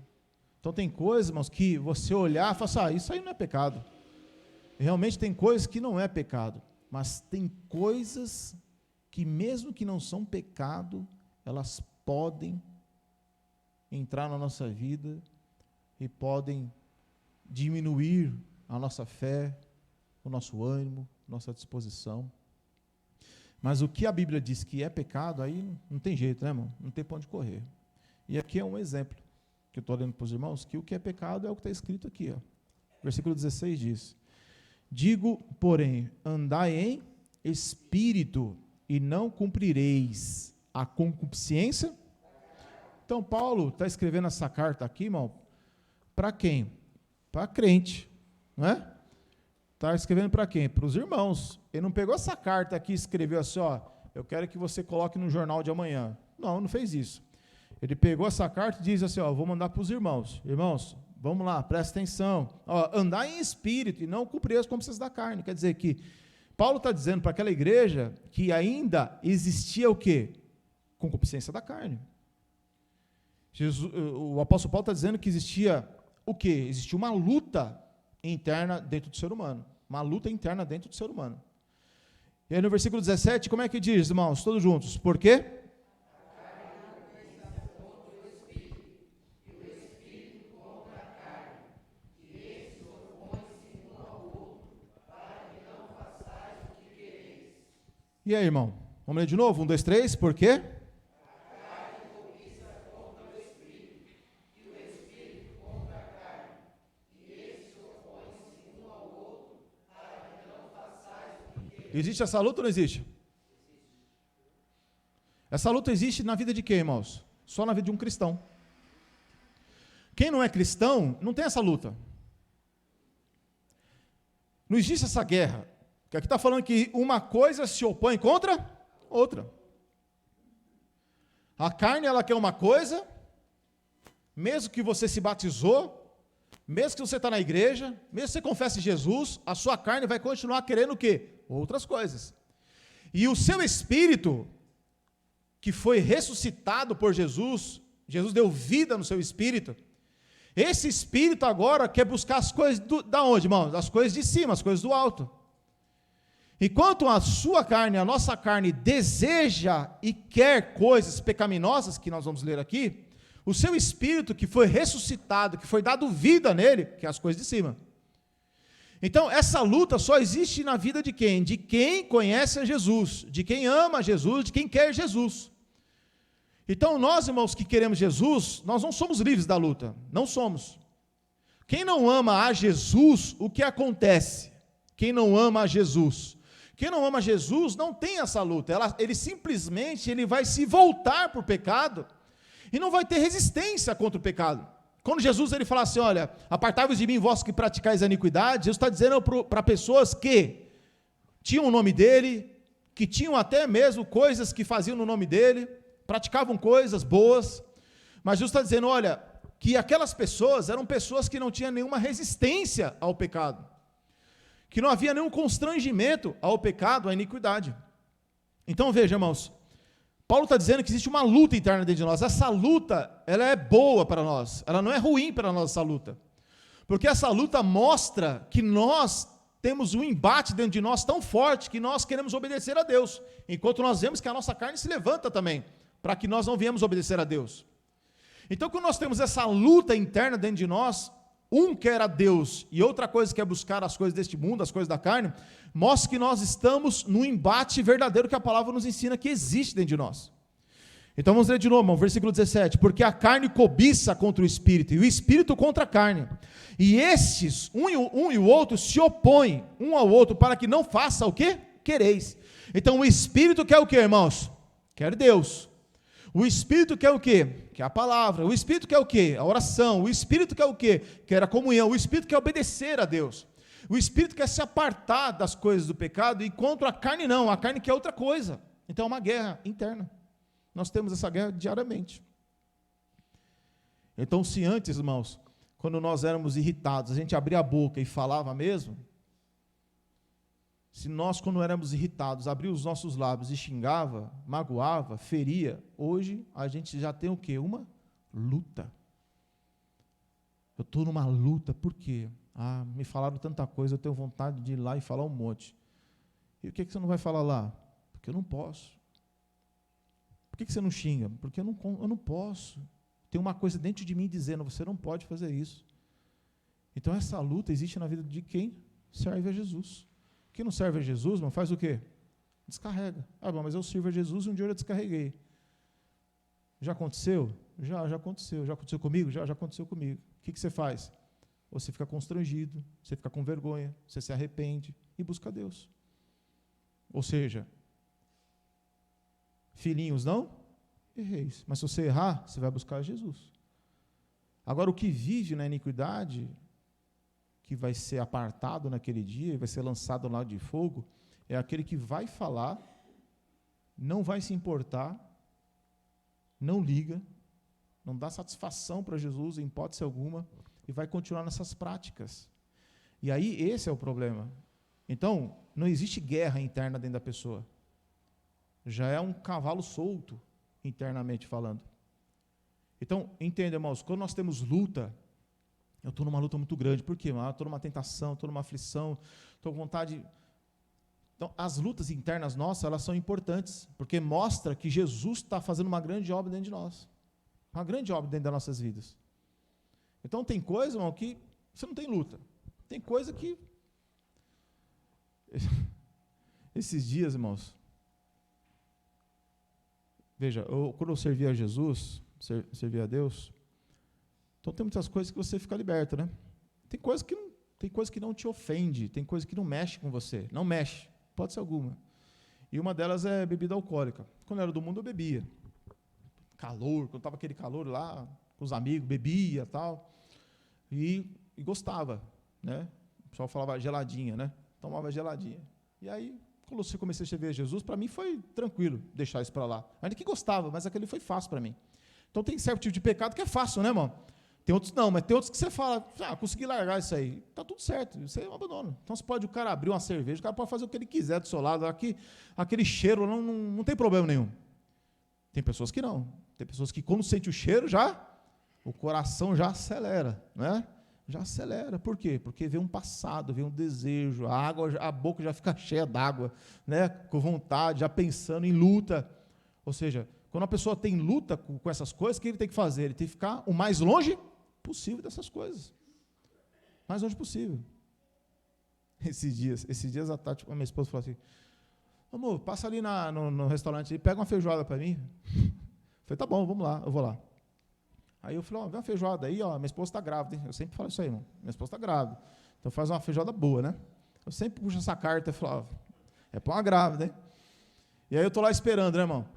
Então tem coisas, irmãos, que você olhar e falar assim, isso aí não é pecado. E realmente tem coisas que não é pecado, mas tem coisas que mesmo que não são pecado, elas podem entrar na nossa vida e podem diminuir a nossa fé, o nosso ânimo, nossa disposição. Mas o que a Bíblia diz que é pecado, aí não tem jeito, né, irmão? Não tem para onde correr. E aqui é um exemplo que eu estou lendo para os irmãos, que o que é pecado é o que está escrito aqui. Ó. Versículo 16 diz, digo, porém, andai em espírito e não cumprireis a concupiscência. Então, Paulo está escrevendo essa carta aqui, irmão, para quem? Para crente, não é? Está escrevendo para quem? Para os irmãos. Ele não pegou essa carta aqui e escreveu assim, ó, eu quero que você coloque no jornal de amanhã. Não fez isso. Ele pegou essa carta e diz assim, ó, vou mandar para os irmãos. Irmãos, vamos lá, presta atenção. Ó, andar em espírito e não cumprir as concupiscências da carne. Quer dizer que Paulo está dizendo para aquela igreja que ainda existia o quê? Concupiscência da carne. O apóstolo Paulo está dizendo que existia o quê? Existia uma luta interna dentro do ser humano. Uma luta interna dentro do ser humano. E aí no versículo 17, como é que diz, irmãos? Todos juntos. Por quê? E aí, irmão? Vamos ler de novo? 1, 2, 3. Por quê? Existe essa luta ou não existe? Essa luta existe na vida de quem, irmãos? Só na vida de um cristão. Quem não é cristão, não tem essa luta. Não existe essa guerra. Que aqui está falando que uma coisa se opõe contra outra. A carne, ela quer uma coisa, mesmo que você se batizou, mesmo que você está na igreja, mesmo que você confesse Jesus, a sua carne vai continuar querendo o quê? Outras coisas. E o seu espírito, que foi ressuscitado por Jesus, Jesus deu vida no seu espírito, esse espírito agora quer buscar as coisas da onde, irmãos? As coisas de cima, as coisas do alto. Enquanto a sua carne, a nossa carne, deseja e quer coisas pecaminosas, que nós vamos ler aqui, O seu espírito que foi ressuscitado, que foi dado vida nele, que é as coisas de cima. Então, essa luta só existe na vida de quem? De quem conhece a Jesus, de quem ama Jesus, de quem quer Jesus. Então, nós, irmãos, que queremos Jesus, nós não somos livres da luta, não somos. Quem não ama a Jesus, o que acontece? Quem não ama a Jesus? Quem não ama Jesus não tem essa luta, ele simplesmente vai se voltar para o pecado e não vai ter resistência contra o pecado. Quando Jesus ele fala assim, olha, apartai-vos de mim, vós que praticais a iniquidade, Jesus está dizendo para pessoas que tinham o nome dele, que tinham até mesmo coisas que faziam no nome dele, praticavam coisas boas, mas Jesus está dizendo, olha, que aquelas pessoas eram pessoas que não tinham nenhuma resistência ao pecado, que não havia nenhum constrangimento ao pecado, à iniquidade. Então veja, irmãos, Paulo está dizendo que existe uma luta interna dentro de nós. Essa luta, ela é boa para nós, ela não é ruim para nós, essa luta, porque essa luta mostra que nós temos um embate dentro de nós tão forte que nós queremos obedecer a Deus, enquanto nós vemos que a nossa carne se levanta também, para que nós não venhamos obedecer a Deus. Então, quando nós temos essa luta interna dentro de nós, um quer a Deus e outra coisa quer buscar as coisas deste mundo, as coisas da carne, mostra que nós estamos num embate verdadeiro que a palavra nos ensina que existe dentro de nós. Então vamos ler de novo, irmão, versículo 17, porque a carne cobiça contra o espírito, e o espírito contra a carne, e estes, um e o outro, se opõem um ao outro, para que não faça o que quereis. Então o espírito quer o que, irmãos? Quer Deus. O Espírito quer o quê? Quer a palavra. O Espírito quer o quê? A oração. O Espírito quer o quê? Quer a comunhão. O Espírito quer obedecer a Deus. O Espírito quer se apartar das coisas do pecado, enquanto a carne não. A carne quer outra coisa. Então é uma guerra interna. Nós temos essa guerra diariamente. Então, se antes, irmãos, quando nós éramos irritados, a gente abria a boca e falava mesmo, se nós, quando éramos irritados, abria os nossos lábios e xingava, magoava, feria, hoje a gente já tem o quê? Uma luta. Eu estou numa luta, por quê? Me falaram tanta coisa, eu tenho vontade de ir lá e falar um monte. E o que você não vai falar lá? Porque eu não posso. Por que você não xinga? Porque eu não posso. Tem uma coisa dentro de mim dizendo, você não pode fazer isso. Então essa luta existe na vida de quem serve a Jesus. Quem não serve a Jesus, não faz o quê? Descarrega. Bom, mas eu sirvo a Jesus e um dia eu descarreguei. Já aconteceu? Já aconteceu. Já aconteceu comigo? Já aconteceu comigo. O que você faz? Você fica constrangido, você fica com vergonha, você se arrepende e busca Deus. Ou seja, filhinhos, não erreis. Mas se você errar, você vai buscar Jesus. Agora, o que vive na iniquidade, que vai ser apartado naquele dia, e vai ser lançado no lago de fogo, é aquele que vai falar, não vai se importar, não liga, não dá satisfação para Jesus, em hipótese alguma, e vai continuar nessas práticas. E aí, esse é o problema. Então, não existe guerra interna dentro da pessoa. Já é um cavalo solto, internamente falando. Então, entenda, irmãos, quando nós temos luta, eu estou numa luta muito grande. Por quê? Estou numa tentação, estou numa aflição, estou com vontade. Então, as lutas internas nossas, elas são importantes, porque mostra que Jesus está fazendo uma grande obra dentro de nós. Uma grande obra dentro das nossas vidas. Então, tem coisa, irmão, que você não tem luta. Tem coisa que... Esses dias, irmãos, veja, quando eu servia a Jesus, servia a Deus, então tem muitas coisas que você fica liberto, né? Tem coisa que não te ofende, tem coisa que não mexe com você, não mexe, pode ser alguma. E uma delas é bebida alcoólica. Quando eu era do mundo, eu bebia. Calor, quando estava aquele calor lá, com os amigos, bebia e tal, e gostava, né? O pessoal falava geladinha, né? Tomava geladinha. E aí, quando eu comecei a servir a Jesus, para mim foi tranquilo deixar isso para lá. Ainda que gostava, mas aquele foi fácil para mim. Então tem certo tipo de pecado que é fácil, né, irmão? Tem outros não, mas tem outros que você fala, consegui largar isso aí, está tudo certo, isso aí é um abandono. Então o cara abrir uma cerveja, o cara pode fazer o que ele quiser do seu lado, aquele cheiro não tem problema nenhum. Tem pessoas que não, tem pessoas que quando sente o cheiro, o coração já acelera, né? Já acelera, por quê? Porque vem um passado, vem um desejo, a boca já fica cheia d'água, né? Com vontade, já pensando em luta. Ou seja, Quando a pessoa tem luta com essas coisas, o que ele tem que fazer? Ele tem que ficar o mais longe possível dessas coisas. Mais longe possível. Esses dias a Tati, a minha esposa, falou assim: amor, passa ali no restaurante e pega uma feijoada para mim. Eu falei, tá bom, vamos lá, eu vou lá. Aí eu falei, vem uma feijoada aí, minha esposa está grávida, hein? Eu sempre falo isso aí, irmão, minha esposa está grávida. Então faz uma feijoada boa, né? Eu sempre puxo essa carta e falo, é para uma grávida, hein? E aí eu estou lá esperando, né, irmão?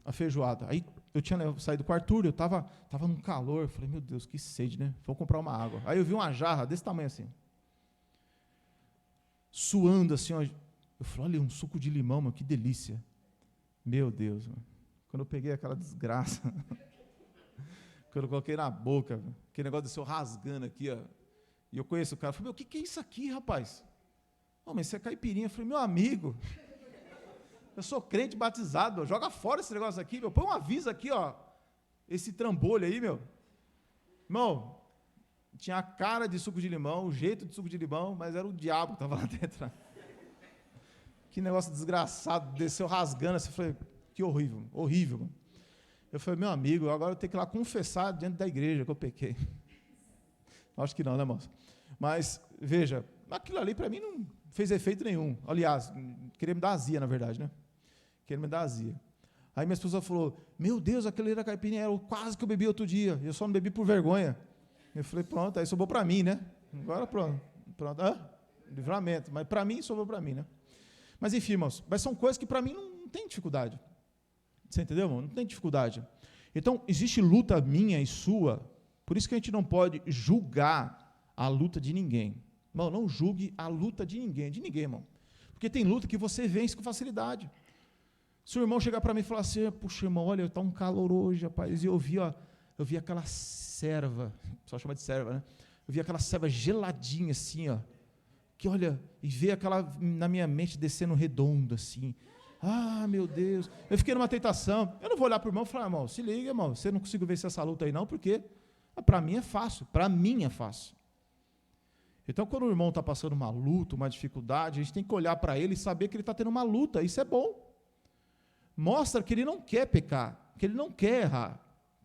A feijoada. Aí eu tinha saído com o Arthur, eu estava num calor, eu falei, meu Deus, que sede, né? Vou comprar uma água. Aí eu vi uma jarra desse tamanho assim, suando assim, ó. Eu falei, olha, um suco de limão, mano, que delícia. Meu Deus, mano. Quando eu peguei aquela desgraça, quando eu coloquei na boca, aquele negócio desceu rasgando aqui, ó. E eu conheço o cara, eu falei, meu, o que é isso aqui, rapaz? Oh, mas isso é caipirinha. Eu falei, meu amigo, eu sou crente batizado, joga fora esse negócio aqui, meu. Põe um aviso aqui, ó. Esse trambolho aí, meu. Irmão, tinha a cara de suco de limão, o jeito de suco de limão, mas era o diabo que estava lá dentro. Que negócio desgraçado, desceu rasgando assim. Eu falei, que horrível, horrível, mano. Eu falei, meu amigo, agora eu tenho que ir lá confessar diante da igreja que eu pequei. Acho que não, né, moço? Mas, veja, aquilo ali para mim não fez efeito nenhum. Aliás, queria me dar azia, na verdade, né? Queria me dar azia. Aí minha esposa falou, meu Deus, aquele era caipirinha, era quase que eu bebi outro dia. Eu só não bebi por vergonha. Eu falei, pronto, aí sobrou para mim, né? Agora pronto. Livramento. Mas para mim, sobrou para mim, né? Mas enfim, irmãos, mas são coisas que para mim não tem dificuldade. Você entendeu, irmão? Não tem dificuldade. Então, existe luta minha e sua, por isso que a gente não pode julgar a luta de ninguém. Irmão, não julgue a luta de ninguém, irmão. Porque tem luta que você vence com facilidade. Se o irmão chegar para mim e falar assim, puxa, irmão, olha, está um calor hoje, rapaz, e eu vi aquela serva, só chama de serva, né? Eu vi aquela serva geladinha assim, ó, que olha, e veio aquela na minha mente descendo redondo assim. Ah, meu Deus, eu fiquei numa tentação. Eu não vou olhar para o irmão e falar, irmão, se liga, irmão, você não consigo vencer essa luta aí não, porque para mim é fácil, para mim é fácil. Então, quando o irmão está passando uma luta, uma dificuldade, a gente tem que olhar para ele e saber que ele está tendo uma luta, isso é bom. Mostra que ele não quer pecar, que ele não quer errar,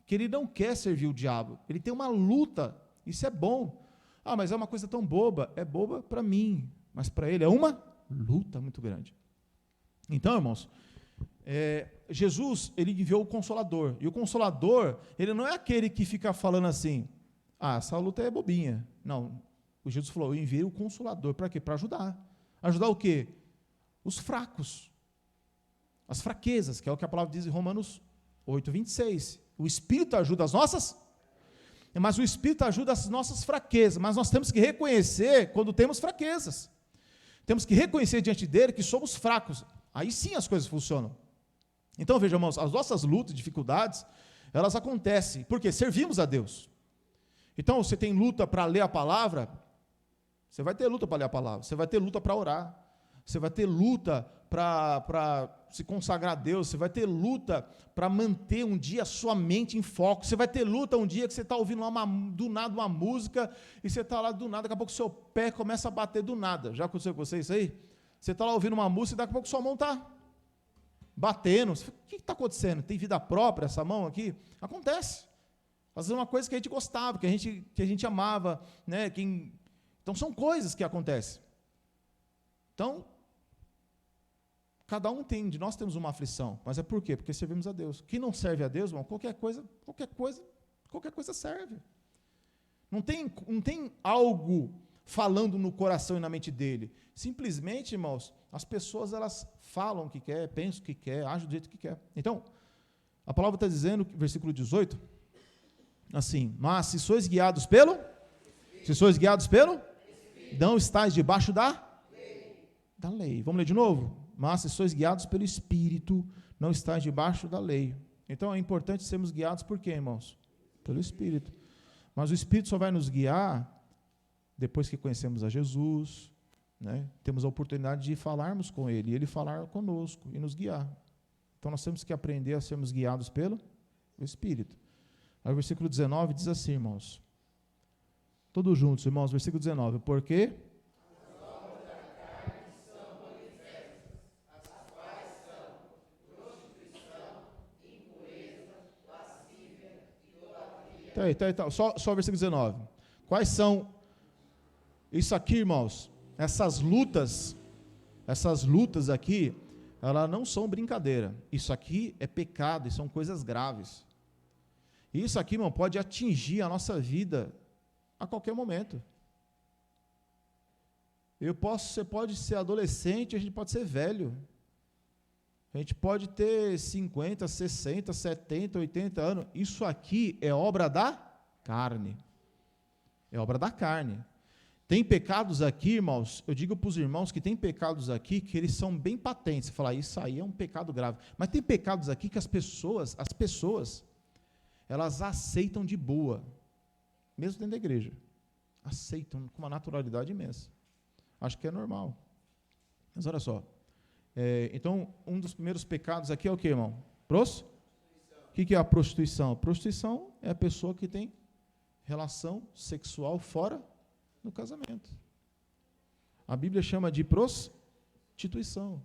que ele não quer servir o diabo, ele tem uma luta, isso é bom. Ah, mas é uma coisa tão boba, é boba para mim, mas para ele é uma luta muito grande. Então, irmãos, Jesus, ele enviou o Consolador, e o Consolador, ele não é aquele que fica falando assim, essa luta é bobinha. Não, o Jesus falou, eu enviei o Consolador, para quê? Para ajudar. Ajudar o quê? Os fracos, as fraquezas, que é o que a palavra diz em Romanos 8:26. O Espírito ajuda as nossas, mas o Espírito ajuda as nossas fraquezas, mas nós temos que reconhecer quando temos fraquezas. Temos que reconhecer diante dele que somos fracos. Aí sim as coisas funcionam. Então, vejam, irmãos, as nossas lutas, dificuldades, elas acontecem, porque servimos a Deus. Então, você tem luta para ler a palavra, você vai ter luta para ler a palavra, você vai ter luta para orar, você vai ter luta para se consagrar a Deus, você vai ter luta para manter um dia a sua mente em foco, você vai ter luta um dia que você está ouvindo do nada uma música, e você está lá do nada, daqui a pouco o seu pé começa a bater do nada. Já aconteceu com vocês isso aí? Você está lá ouvindo uma música e daqui a pouco sua mão está batendo. O que está acontecendo? Tem vida própria essa mão aqui? Acontece. Fazer uma coisa que a gente gostava, que a gente amava, né? Então são coisas que acontecem. Então, cada um nós temos uma aflição, mas é por quê? Porque servimos a Deus. Quem não serve a Deus, irmão, qualquer coisa serve. Não tem algo falando no coração e na mente dele. Simplesmente, irmãos, as pessoas, elas falam o que quer, pensam o que quer, agem do jeito que quer. Então, a palavra está dizendo, versículo 18, assim, mas se sois guiados pelo, não estáis debaixo da lei. Vamos ler de novo? Mas se sois guiados pelo Espírito, não estáis debaixo da lei. Então é importante sermos guiados por quê, irmãos? Pelo Espírito. Mas o Espírito só vai nos guiar depois que conhecemos a Jesus, né? Temos a oportunidade de falarmos com Ele, e Ele falar conosco e nos guiar. Então nós temos que aprender a sermos guiados pelo Espírito. Aí o versículo 19 diz assim, irmãos. Todos juntos, irmãos, versículo 19. Porque Tá. Só o versículo 19. Quais são, isso aqui, irmãos, essas lutas aqui, elas não são brincadeira. Isso aqui é pecado e são coisas graves. E isso aqui, irmão, pode atingir a nossa vida a qualquer momento. Você pode ser adolescente, a gente pode ser velho. A gente pode ter 50, 60, 70, 80 anos. Isso aqui é obra da carne. É obra da carne. Tem pecados aqui, irmãos, eu digo para os irmãos que tem pecados aqui que eles são bem patentes. Você fala, isso aí é um pecado grave. Mas tem pecados aqui que as pessoas, elas aceitam de boa. Mesmo dentro da igreja. Aceitam com uma naturalidade imensa. Acho que é normal. Mas olha só. Então, um dos primeiros pecados aqui é o que, irmão? O que é a prostituição? A prostituição é a pessoa que tem relação sexual fora do casamento. A Bíblia chama de prostituição.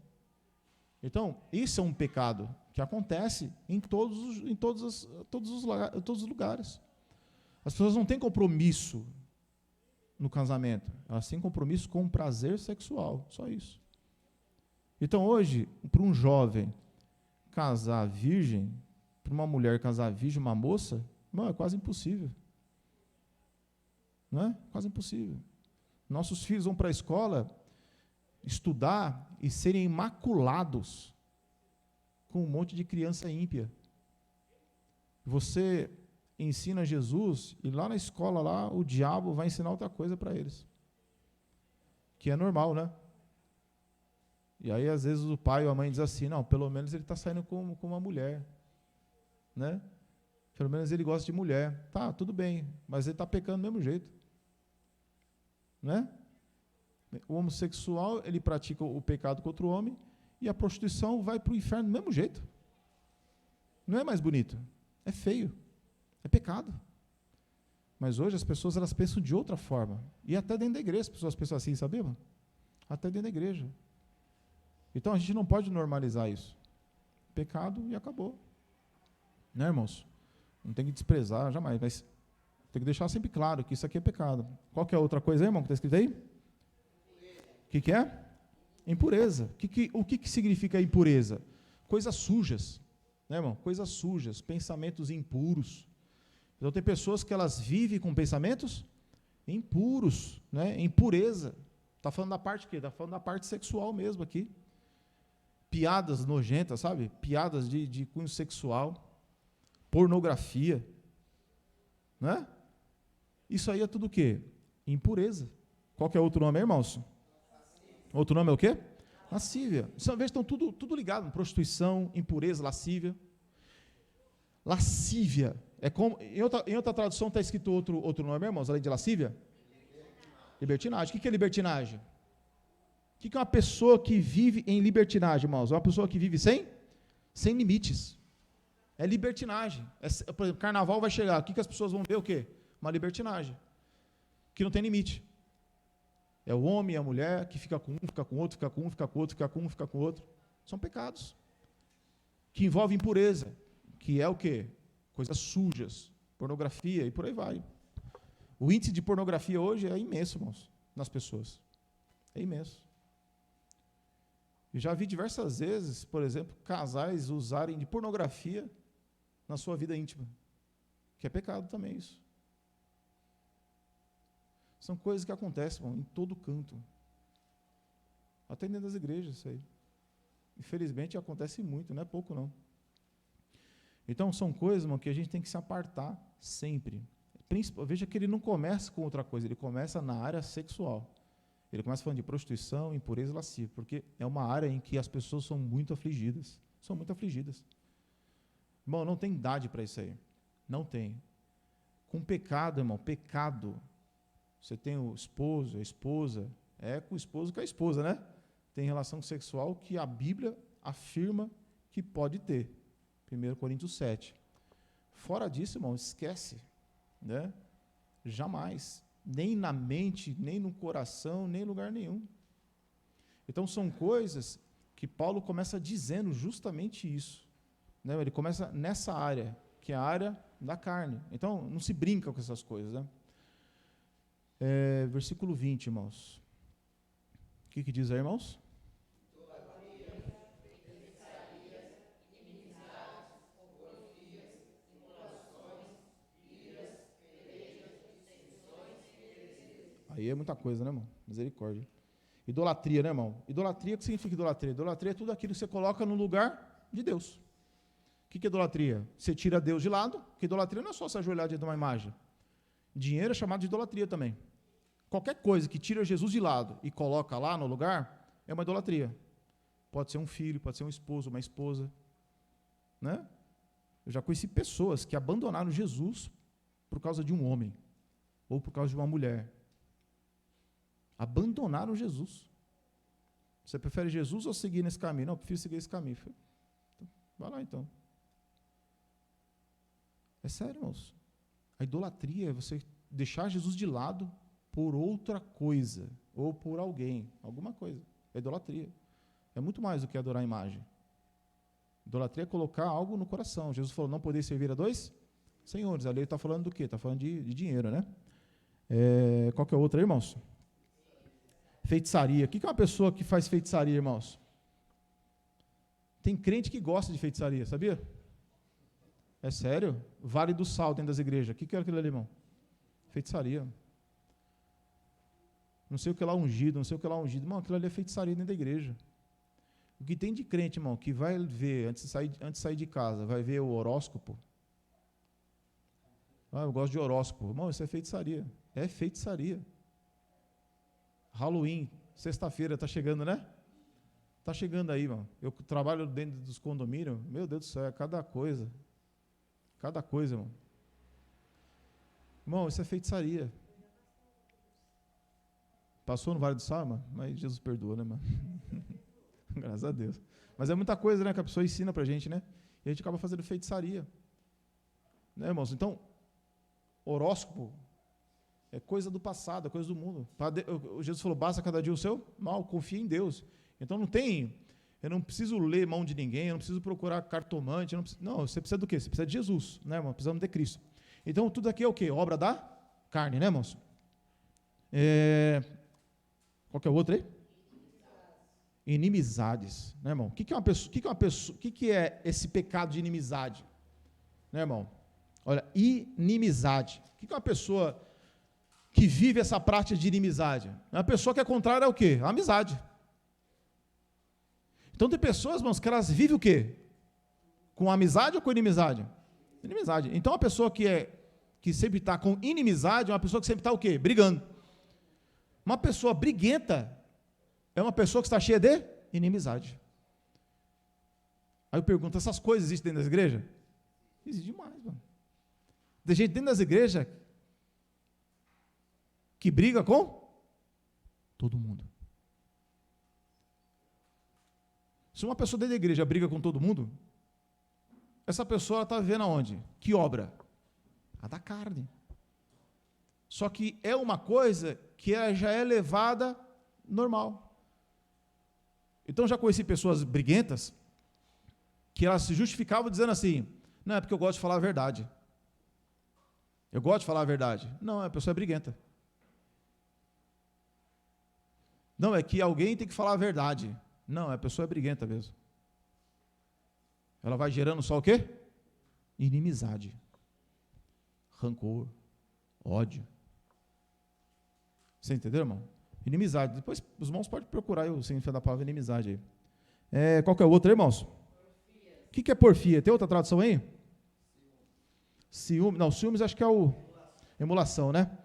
Então, isso é um pecado que acontece em todos os lugares. As pessoas não têm compromisso no casamento, elas têm compromisso com o prazer sexual, só isso. Então, hoje, para um jovem casar virgem, para uma mulher casar virgem, uma moça, não, é quase impossível. Não é? Quase impossível. Nossos filhos vão para a escola estudar e serem imaculados com um monte de criança ímpia. Você ensina Jesus e lá na escola, lá, o diabo vai ensinar outra coisa para eles. Que é normal, né? E aí, às vezes, o pai ou a mãe diz assim, não, pelo menos ele está saindo com uma mulher. Né? Pelo menos ele gosta de mulher. Tá, tudo bem, mas ele está pecando do mesmo jeito. Né? O homossexual, ele pratica o pecado contra o homem, e a prostituição vai para o inferno do mesmo jeito. Não é mais bonito, é feio, é pecado. Mas hoje as pessoas, elas pensam de outra forma. E até dentro da igreja as pessoas pensam assim, sabiam? Até dentro da igreja. Então a gente não pode normalizar isso. Pecado e acabou. Né, irmãos? Não tem que desprezar jamais, mas tem que deixar sempre claro que isso aqui é pecado. Qual que é a outra coisa aí, irmão, que está escrito aí? O que é? Impureza. O que significa impureza? Coisas sujas. Né, irmão? Coisas sujas, pensamentos impuros. Então tem pessoas que elas vivem com pensamentos impuros, né? Impureza. Está falando da parte o quê? Está falando da parte sexual mesmo aqui. Piadas nojentas, sabe? Piadas de cunho sexual. Pornografia. Né? Isso aí é tudo o quê? Impureza. Qual que é outro nome, irmãos? Outro nome é o quê? Lascívia. Veja, estão tudo ligado. Prostituição, impureza, lascívia. Lascívia. É como, em outra tradução está escrito outro nome, irmãos, além de lascívia? Libertinagem. O que é libertinagem? O que é uma pessoa que vive em libertinagem, irmãos? É uma pessoa que vive sem limites. É libertinagem. Por exemplo, carnaval vai chegar. O que as pessoas vão ver? O quê? Uma libertinagem. Que não tem limite. É o homem e a mulher que fica com um, fica com outro, fica com um, fica com outro, fica com um, fica com outro. São pecados. Que envolvem impureza. Que é o quê? Coisas sujas. Pornografia e por aí vai. O índice de pornografia hoje é imenso, irmãos, nas pessoas. É imenso. Eu já vi diversas vezes, por exemplo, casais usarem de pornografia na sua vida íntima. Que é pecado também isso. São coisas que acontecem, irmão, em todo canto. Até dentro das igrejas, isso aí. Infelizmente acontece muito, não é pouco não. Então são coisas, irmão, que a gente tem que se apartar sempre. Veja que ele não começa com outra coisa, ele começa na área sexual. Ele começa falando de prostituição, impureza e lascívia, porque é uma área em que as pessoas são muito afligidas. São muito afligidas. Irmão, não tem idade para isso aí. Não tem. Com pecado, irmão, pecado. Você tem o esposo, a esposa, com o esposo com a esposa, né? Tem relação sexual que a Bíblia afirma que pode ter. 1 Coríntios 7. Fora disso, irmão, esquece. Né? Jamais. Nem na mente, nem no coração, nem em lugar nenhum. Então são coisas que Paulo começa dizendo justamente isso. Né? Ele começa nessa área, que é a área da carne. Então, não se brinca com essas coisas, né? Versículo 20, irmãos. O que diz aí, irmãos? Aí é muita coisa, né, irmão? Misericórdia. Idolatria, né, irmão? Idolatria, o que significa idolatria? Idolatria é tudo aquilo que você coloca no lugar de Deus. O que é idolatria? Você tira Deus de lado, porque idolatria não é só se ajoelhar diante de uma imagem. Dinheiro é chamado de idolatria também. Qualquer coisa que tira Jesus de lado e coloca lá no lugar, é uma idolatria. Pode ser um filho, pode ser um esposo, uma esposa. Né? Eu já conheci pessoas que abandonaram Jesus por causa de um homem, ou por causa de uma mulher. Abandonaram Jesus. Você prefere Jesus ou seguir nesse caminho? Não, eu prefiro seguir esse caminho. Então, vai lá então. É sério, irmãos. A idolatria é você deixar Jesus de lado por outra coisa, ou por alguém, alguma coisa. É idolatria. É muito mais do que adorar a imagem. Idolatria é colocar algo no coração. Jesus falou, não podeis servir a dois senhores. Ali ele está falando do quê? Está falando de dinheiro, né? Qual que é outra, irmãos? Feitiçaria. O que é uma pessoa que faz feitiçaria, irmãos? Tem crente que gosta de feitiçaria, sabia? É sério? Vale do Sal dentro das igrejas. O que é aquilo ali, irmão? Feitiçaria. Não sei o que lá ungido, não sei o que lá ungido. Irmão, aquilo ali é feitiçaria dentro da igreja. O que tem de crente, irmão, que vai ver, antes de sair de casa, vai ver o horóscopo. Ah, eu gosto de horóscopo. Irmão, isso é feitiçaria. É feitiçaria. Halloween, sexta-feira, está chegando, né? Está chegando aí, irmão. Eu trabalho dentro dos condomínios. Meu Deus do céu, é cada coisa. Cada coisa, irmão. Irmão, isso é feitiçaria. Passou no Vale do Sal, mano? Mas Jesus perdoa, né, mano? Graças a Deus. Mas é muita coisa, né, que a pessoa ensina pra gente, né? E a gente acaba fazendo feitiçaria. Né, irmãos? Então, horóscopo é coisa do passado, é coisa do mundo. Jesus falou, basta cada dia o seu mal, confia em Deus. Então eu não preciso ler mão de ninguém, eu não preciso procurar cartomante, não, você precisa do quê? Você precisa de Jesus, né, irmão? Precisamos de Cristo. Então tudo aqui é o quê? Obra da carne, né, irmãos? Qual que é o outro aí? Inimizades, né, irmão? O que é esse pecado de inimizade? Né, irmão? Olha, inimizade. O que é uma pessoa que vive essa prática de inimizade? É uma pessoa que é contrária ao quê? A amizade. Então tem pessoas, irmãos, que elas vivem o quê? Com amizade ou com inimizade? Inimizade. Então a pessoa que sempre está com inimizade é uma pessoa que sempre está o quê? Brigando. Uma pessoa briguenta é uma pessoa que está cheia de inimizade. Aí eu pergunto, essas coisas existem dentro das igrejas? Existe demais, mano. Tem gente dentro das igrejas que briga com todo mundo. Se uma pessoa dentro da igreja briga com todo mundo, essa pessoa está vivendo aonde? Que obra? A da carne. Só que é uma coisa que já é levada normal. Então já conheci pessoas briguentas que elas se justificavam dizendo assim, não, é porque eu gosto de falar a verdade. Eu gosto de falar a verdade. Não, a pessoa é briguenta. Não, é que alguém tem que falar a verdade. Não, a pessoa é briguenta mesmo. Ela vai gerando só o quê? Inimizade. Rancor. Ódio. Você entendeu, irmão? Inimizade. Depois os irmãos podem procurar o significado da palavra inimizade aí. Qual que é o outro, irmãos? O que é porfia? Tem outra tradução aí? Ciúme. Não, ciúmes acho que é o... Emulação, né?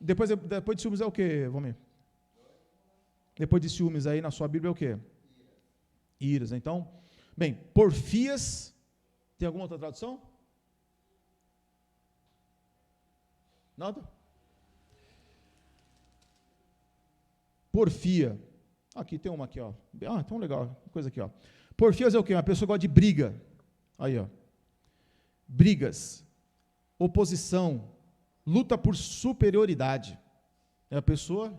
Depois de ciúmes é o quê, Vomir? Depois de ciúmes aí na sua Bíblia é o quê? Iras. Então, bem, porfias, tem alguma outra tradução? Nada? Porfia. Aqui tem uma aqui, ó. Ah, tão legal, coisa aqui, ó. Porfias é o quê? Uma pessoa que gosta de briga. Aí, ó. Brigas, oposição, luta por superioridade. É a pessoa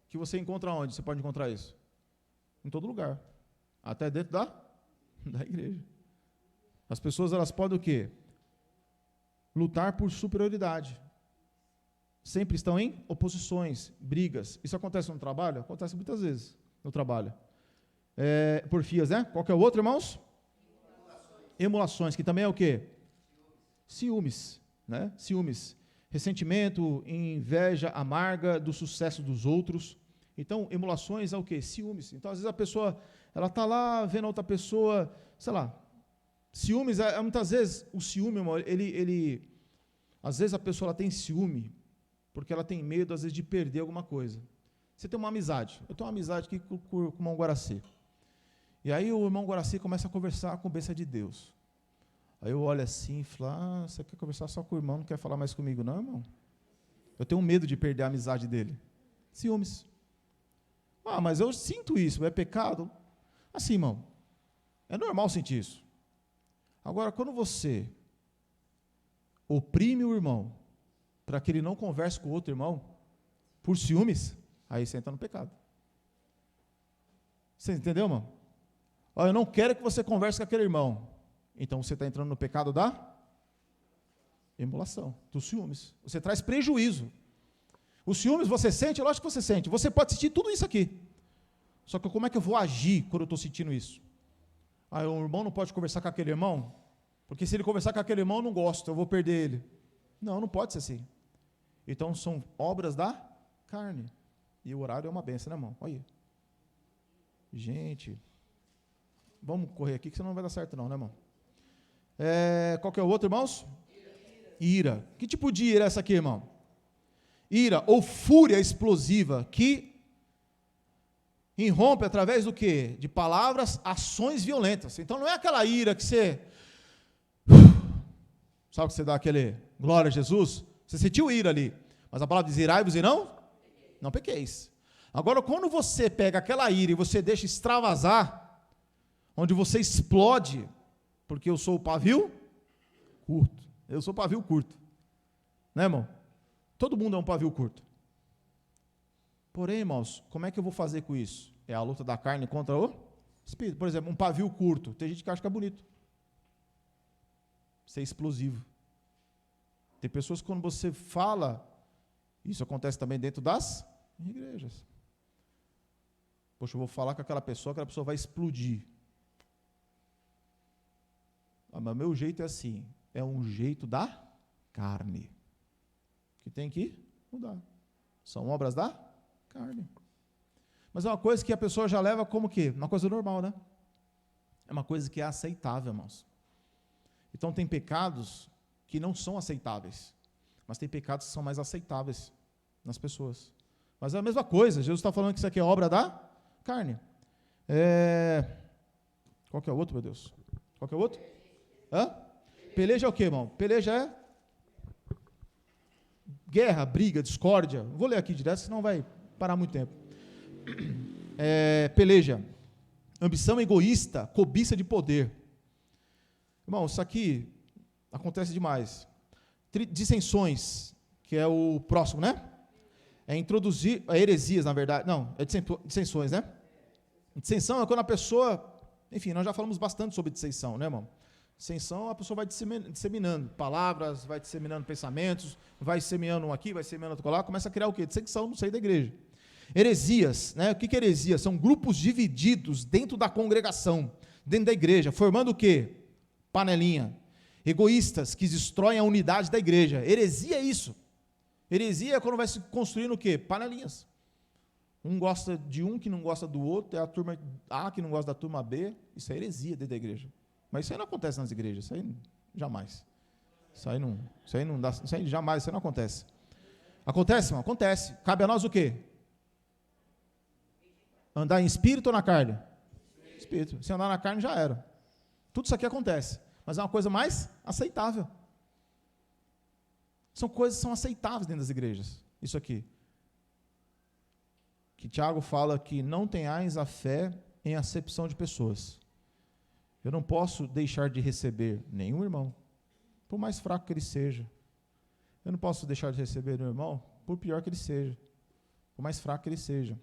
que você encontra onde? Você pode encontrar isso? Em todo lugar. Até dentro da igreja. As pessoas, elas podem o quê? Lutar por superioridade. Sempre estão em oposições, brigas. Isso acontece no trabalho? Acontece muitas vezes no trabalho. Porfias, né? Qual que é o outro, irmãos? Emulações, que também é o quê? Ciúmes, né? Ciúmes. Ressentimento, inveja amarga do sucesso dos outros. Então, emulações é o quê? Ciúmes. Então, às vezes a pessoa, ela está lá vendo a outra pessoa, sei lá, ciúmes, muitas vezes, o ciúme, às vezes a pessoa ela tem ciúme, porque ela tem medo, às vezes, de perder alguma coisa. Você tem uma amizade. Eu tenho uma amizade aqui com o irmão Guaraci. E aí o irmão Guaraci começa a conversar com a bênção de Deus. Aí eu olho assim e falo, você quer conversar só com o irmão, não quer falar mais comigo? Não, irmão. Eu tenho medo de perder a amizade dele. Ciúmes. Mas eu sinto isso, é pecado? Assim, irmão, é normal sentir isso. Agora, quando você oprime o irmão para que ele não converse com o outro irmão, por ciúmes, aí você entra no pecado. Você entendeu, irmão? Eu não quero que você converse com aquele irmão. Então você está entrando no pecado da emulação, dos ciúmes. Você traz prejuízo. Os ciúmes você sente, lógico que você sente. Você pode sentir tudo isso aqui. Só que como é que eu vou agir quando eu estou sentindo isso? O irmão não pode conversar com aquele irmão? Porque se ele conversar com aquele irmão, eu não gosto, eu vou perder ele. Não, não pode ser assim. Então são obras da carne. E o horário é uma benção, né, irmão? Olha aí. Gente, vamos correr aqui, que senão não vai dar certo não, né, irmão? Qual que é o outro, irmãos? Ira. Que tipo de ira é essa aqui, irmão? Ira ou fúria explosiva que irrompe através do quê? De palavras, ações violentas. Então não é aquela ira que você... Sabe que você dá aquele glória a Jesus? Você sentiu ira ali. Mas a palavra diz, irai-vos e não pequeis. Agora, quando você pega aquela ira e você deixa extravasar, onde você explode, porque eu sou o pavio curto. Eu sou pavio curto. Né, irmão? Todo mundo é um pavio curto. Porém, irmãos, como é que eu vou fazer com isso? É a luta da carne contra o espírito. Por exemplo, um pavio curto. Tem gente que acha que é bonito. Ser explosivo. Tem pessoas que quando você fala, isso acontece também dentro das igrejas. Poxa, eu vou falar com aquela pessoa vai explodir. Mas meu jeito é assim, é um jeito da carne, que tem que mudar. São obras da carne. Mas é uma coisa que a pessoa já leva como que? Uma coisa normal, né? É uma coisa que é aceitável, irmãos. Então tem pecados que não são aceitáveis, mas tem pecados que são mais aceitáveis nas pessoas. Mas é a mesma coisa, Jesus está falando que isso aqui é obra da carne. Qual que é o outro, meu Deus? Qual que é o outro? Peleja é o quê, irmão? Peleja é guerra, briga, discórdia. Vou ler aqui direto, senão vai parar muito tempo. Peleja, ambição egoísta, cobiça de poder. Irmão, isso aqui acontece demais. Dissensões, que é o próximo, né? Introduzir, heresias, na verdade. Não, dissensões, né? Dissensão é quando a pessoa... Enfim, nós já falamos bastante sobre dissensão, né, irmão? Dissensão, a pessoa vai disseminando palavras, vai disseminando pensamentos, vai semeando um aqui, vai semeando outro lá, começa a criar o quê? Dissensão no seio da igreja. Heresias, né? O que é heresia? São grupos divididos dentro da congregação, dentro da igreja, formando o quê? Panelinha. Egoístas que destroem a unidade da igreja. Heresia é isso. Heresia é quando vai se construindo o quê? Panelinhas. Um gosta de um que não gosta do outro, é a turma A que não gosta da turma B. Isso é heresia dentro da igreja. Mas isso aí não acontece nas igrejas, isso aí jamais. Isso aí não dá, isso aí jamais, isso aí não acontece. Acontece, irmão? Acontece. Cabe a nós o quê? Andar em espírito ou na carne? Espírito. Se andar na carne, já era. Tudo isso aqui acontece. Mas é uma coisa mais aceitável. São coisas que são aceitáveis dentro das igrejas. Isso aqui. Que Tiago fala que não tenhais a fé em acepção de pessoas. Eu não posso deixar de receber nenhum irmão, por mais fraco que ele seja. Eu não posso deixar de receber um irmão, por pior que ele seja, por mais fraco que ele seja.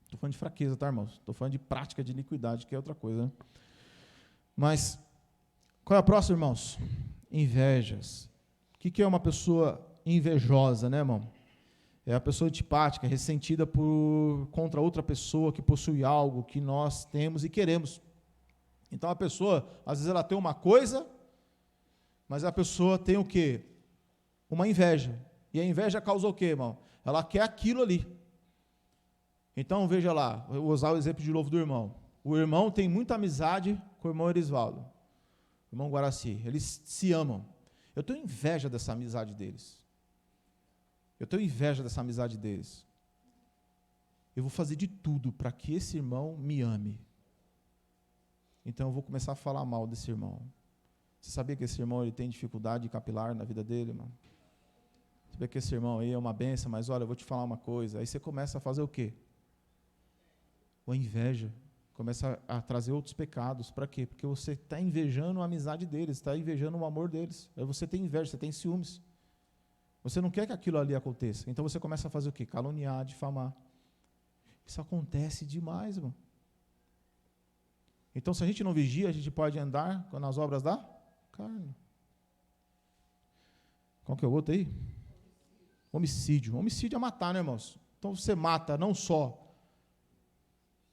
Estou falando de fraqueza, tá, irmãos? Estou falando de prática de iniquidade, que é outra coisa, né? Mas Qual é a próxima, irmãos? Invejas. O que é uma pessoa invejosa, né, irmão? É a pessoa antipática, ressentida contra outra pessoa que possui algo que nós temos e queremos. Então a pessoa, às vezes ela tem uma coisa, mas a pessoa tem o quê? Uma inveja. E a inveja causa o quê, irmão? Ela quer aquilo ali. Então veja lá, eu vou usar o exemplo de novo do irmão. O irmão tem muita amizade com o irmão Erisvaldo, o irmão Guaraci. Eles se amam. Eu tenho inveja dessa amizade deles. Eu tenho inveja dessa amizade deles. Eu vou fazer de tudo para que esse irmão me ame. Então eu vou começar a falar mal desse irmão. Você sabia que esse irmão ele tem dificuldade capilar na vida dele, irmão? Você sabia que esse irmão aí é uma benção, mas olha, eu vou te falar uma coisa. Aí você começa a fazer o quê? A inveja. Começa a trazer outros pecados. Para quê? Porque você está invejando a amizade deles, está invejando o amor deles. Aí você tem inveja, você tem ciúmes. Você não quer que aquilo ali aconteça. Então você começa a fazer o quê? Caluniar, difamar. Isso acontece demais, irmão. Então, se a gente não vigia, a gente pode andar nas obras da carne. Qual que é o outro aí? Homicídio. Homicídio é matar, né, irmãos? Então você mata não só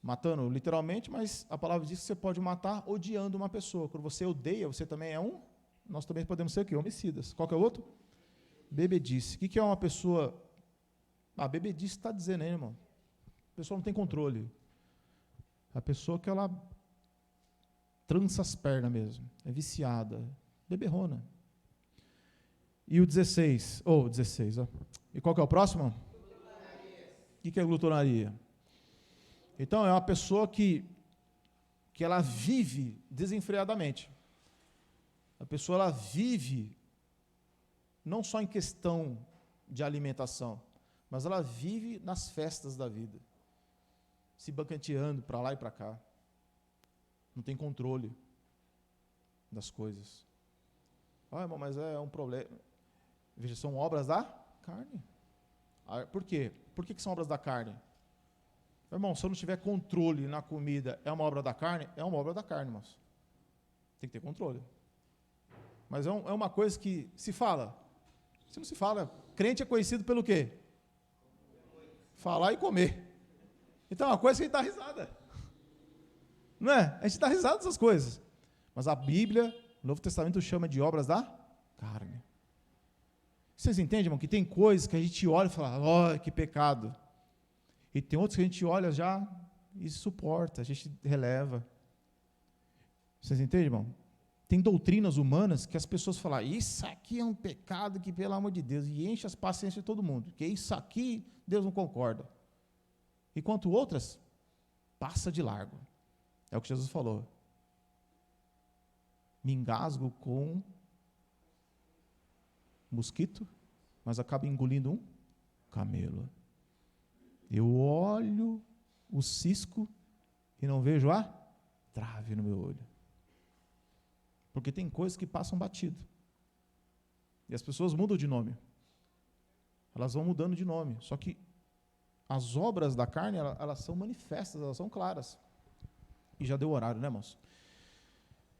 matando literalmente, mas a palavra diz que você pode matar odiando uma pessoa. Quando você odeia, você também é nós também podemos ser o quê? Homicidas. Qual que é o outro? Bebedice. O que é uma pessoa... bebedice está dizendo aí, irmão. A pessoa não tem controle. A pessoa que ela trança as pernas mesmo. É viciada. Beberrona. E o 16. E qual que é o próximo? O que é glutonaria? Então, é uma pessoa que ela vive desenfreadamente. A pessoa ela vive não só em questão de alimentação, mas ela vive nas festas da vida, se banqueteando para lá e para cá. Não tem controle das coisas. Irmão, mas é um problema. Veja, são obras da carne. Por quê? Por que são obras da carne? Irmão, se eu não tiver controle na comida, é uma obra da carne? É uma obra da carne, irmãos. Tem que ter controle. Mas é uma coisa que se fala. Se não se fala, crente é conhecido pelo quê? Falar e comer. Então é uma coisa que a gente dá risada. Não é? A gente dá risada dessas coisas. Mas a Bíblia, o Novo Testamento chama de obras da carne. Vocês entendem, irmão, que tem coisas que a gente olha e fala, que pecado. E tem outros que a gente olha já e suporta, a gente releva. Vocês entendem, irmão? Tem doutrinas humanas que as pessoas falam, isso aqui é um pecado que, pelo amor de Deus, e enche as paciências de todo mundo, porque isso aqui Deus não concorda. Enquanto outras, passa de largo. É o que Jesus falou. Me engasgo com mosquito, mas acabo engolindo um camelo. Eu olho o cisco e não vejo a trave no meu olho. Porque tem coisas que passam batido. E as pessoas mudam de nome. Elas vão mudando de nome. Só que as obras da carne, elas são manifestas, elas são claras. E já deu horário, né, irmãos?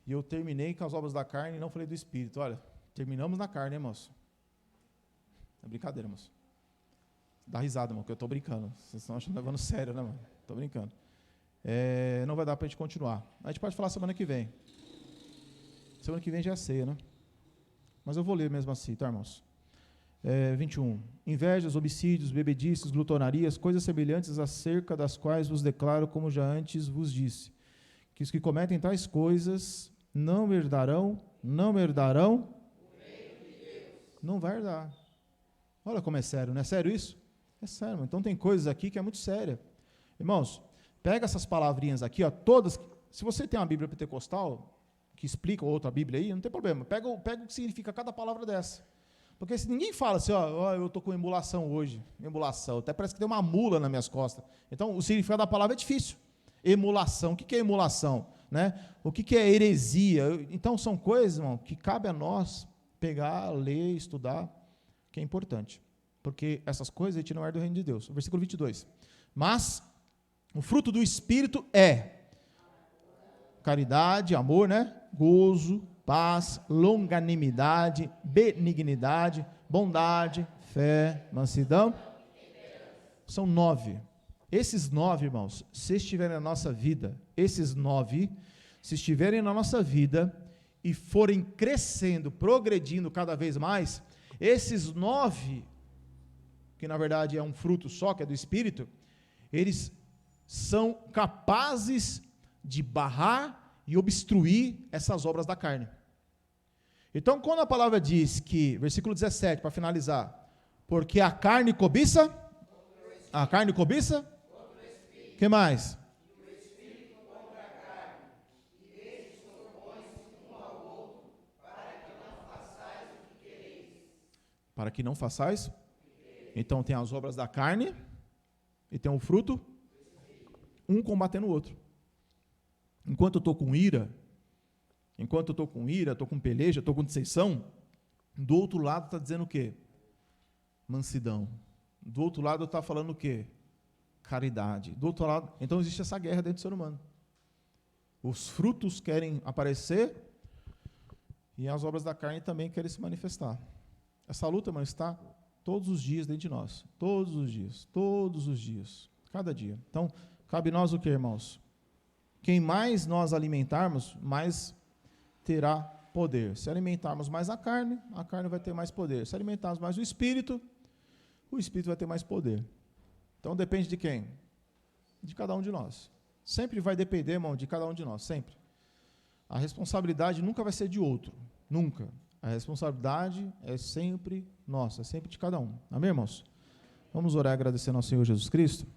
E eu terminei com as obras da carne e não falei do Espírito. Olha, terminamos na carne, né, irmãos? É brincadeira, irmãos. Dá risada, irmão, que eu estou brincando. Vocês estão achando levando sério, né, mano? Estou brincando. Não vai dar para a gente continuar. A gente pode falar semana que vem. Semana que vem já é ceia, né? Mas eu vou ler mesmo assim, tá, irmãos? 21. Invejas, homicídios, bebedices, glutonarias, coisas semelhantes acerca das quais vos declaro, como já antes vos disse, que os que cometem tais coisas não herdarão, não vai herdar. Olha como é sério, não é sério isso? É sério, irmão. Então tem coisas aqui que é muito séria. Irmãos, pega essas palavrinhas aqui, ó, todas. Se você tem uma Bíblia pentecostal, que explica outra Bíblia aí, não tem problema. Pega o que significa cada palavra dessa. Porque se ninguém fala assim, eu estou com emulação hoje, emulação, até parece que tem uma mula nas minhas costas. Então, o significado da palavra é difícil. Emulação, o que é emulação? Né? O que é heresia? Então, são coisas, irmão, que cabe a nós pegar, ler, estudar, que é importante. Porque essas coisas a gente não herda do reino de Deus. Versículo 22. Mas o fruto do Espírito é caridade, amor, né? Gozo, paz, longanimidade, benignidade, bondade, fé, mansidão. São 9. Esses 9, irmãos, se estiverem na nossa vida, se estiverem na nossa vida e forem crescendo, progredindo cada vez mais, esses 9, que na verdade é um fruto só, que é do Espírito, eles são capazes de barrar e obstruir essas obras da carne. Então, quando a palavra diz que, versículo 17, para finalizar, porque a carne cobiça, o que mais? Para que não façais. Então tem as obras da carne e tem o fruto, um combatendo o outro. Enquanto eu estou com ira, estou com peleja, estou com dissensão, do outro lado está dizendo o quê? Mansidão. Do outro lado está falando o quê? Caridade. Do outro lado, então existe essa guerra dentro do ser humano. Os frutos querem aparecer e as obras da carne também querem se manifestar. Essa luta, irmão, está todos os dias dentro de nós. Todos os dias. Cada dia. Então, cabe nós o que, irmãos? Quem mais nós alimentarmos, mais terá poder. Se alimentarmos mais a carne vai ter mais poder. Se alimentarmos mais o Espírito vai ter mais poder. Então, depende de quem? De cada um de nós. Sempre vai depender, irmão, de cada um de nós, sempre. A responsabilidade nunca vai ser de outro. Nunca. A responsabilidade é sempre nossa, é sempre de cada um. Amém, irmãos? Vamos orar agradecendo ao Senhor Jesus Cristo.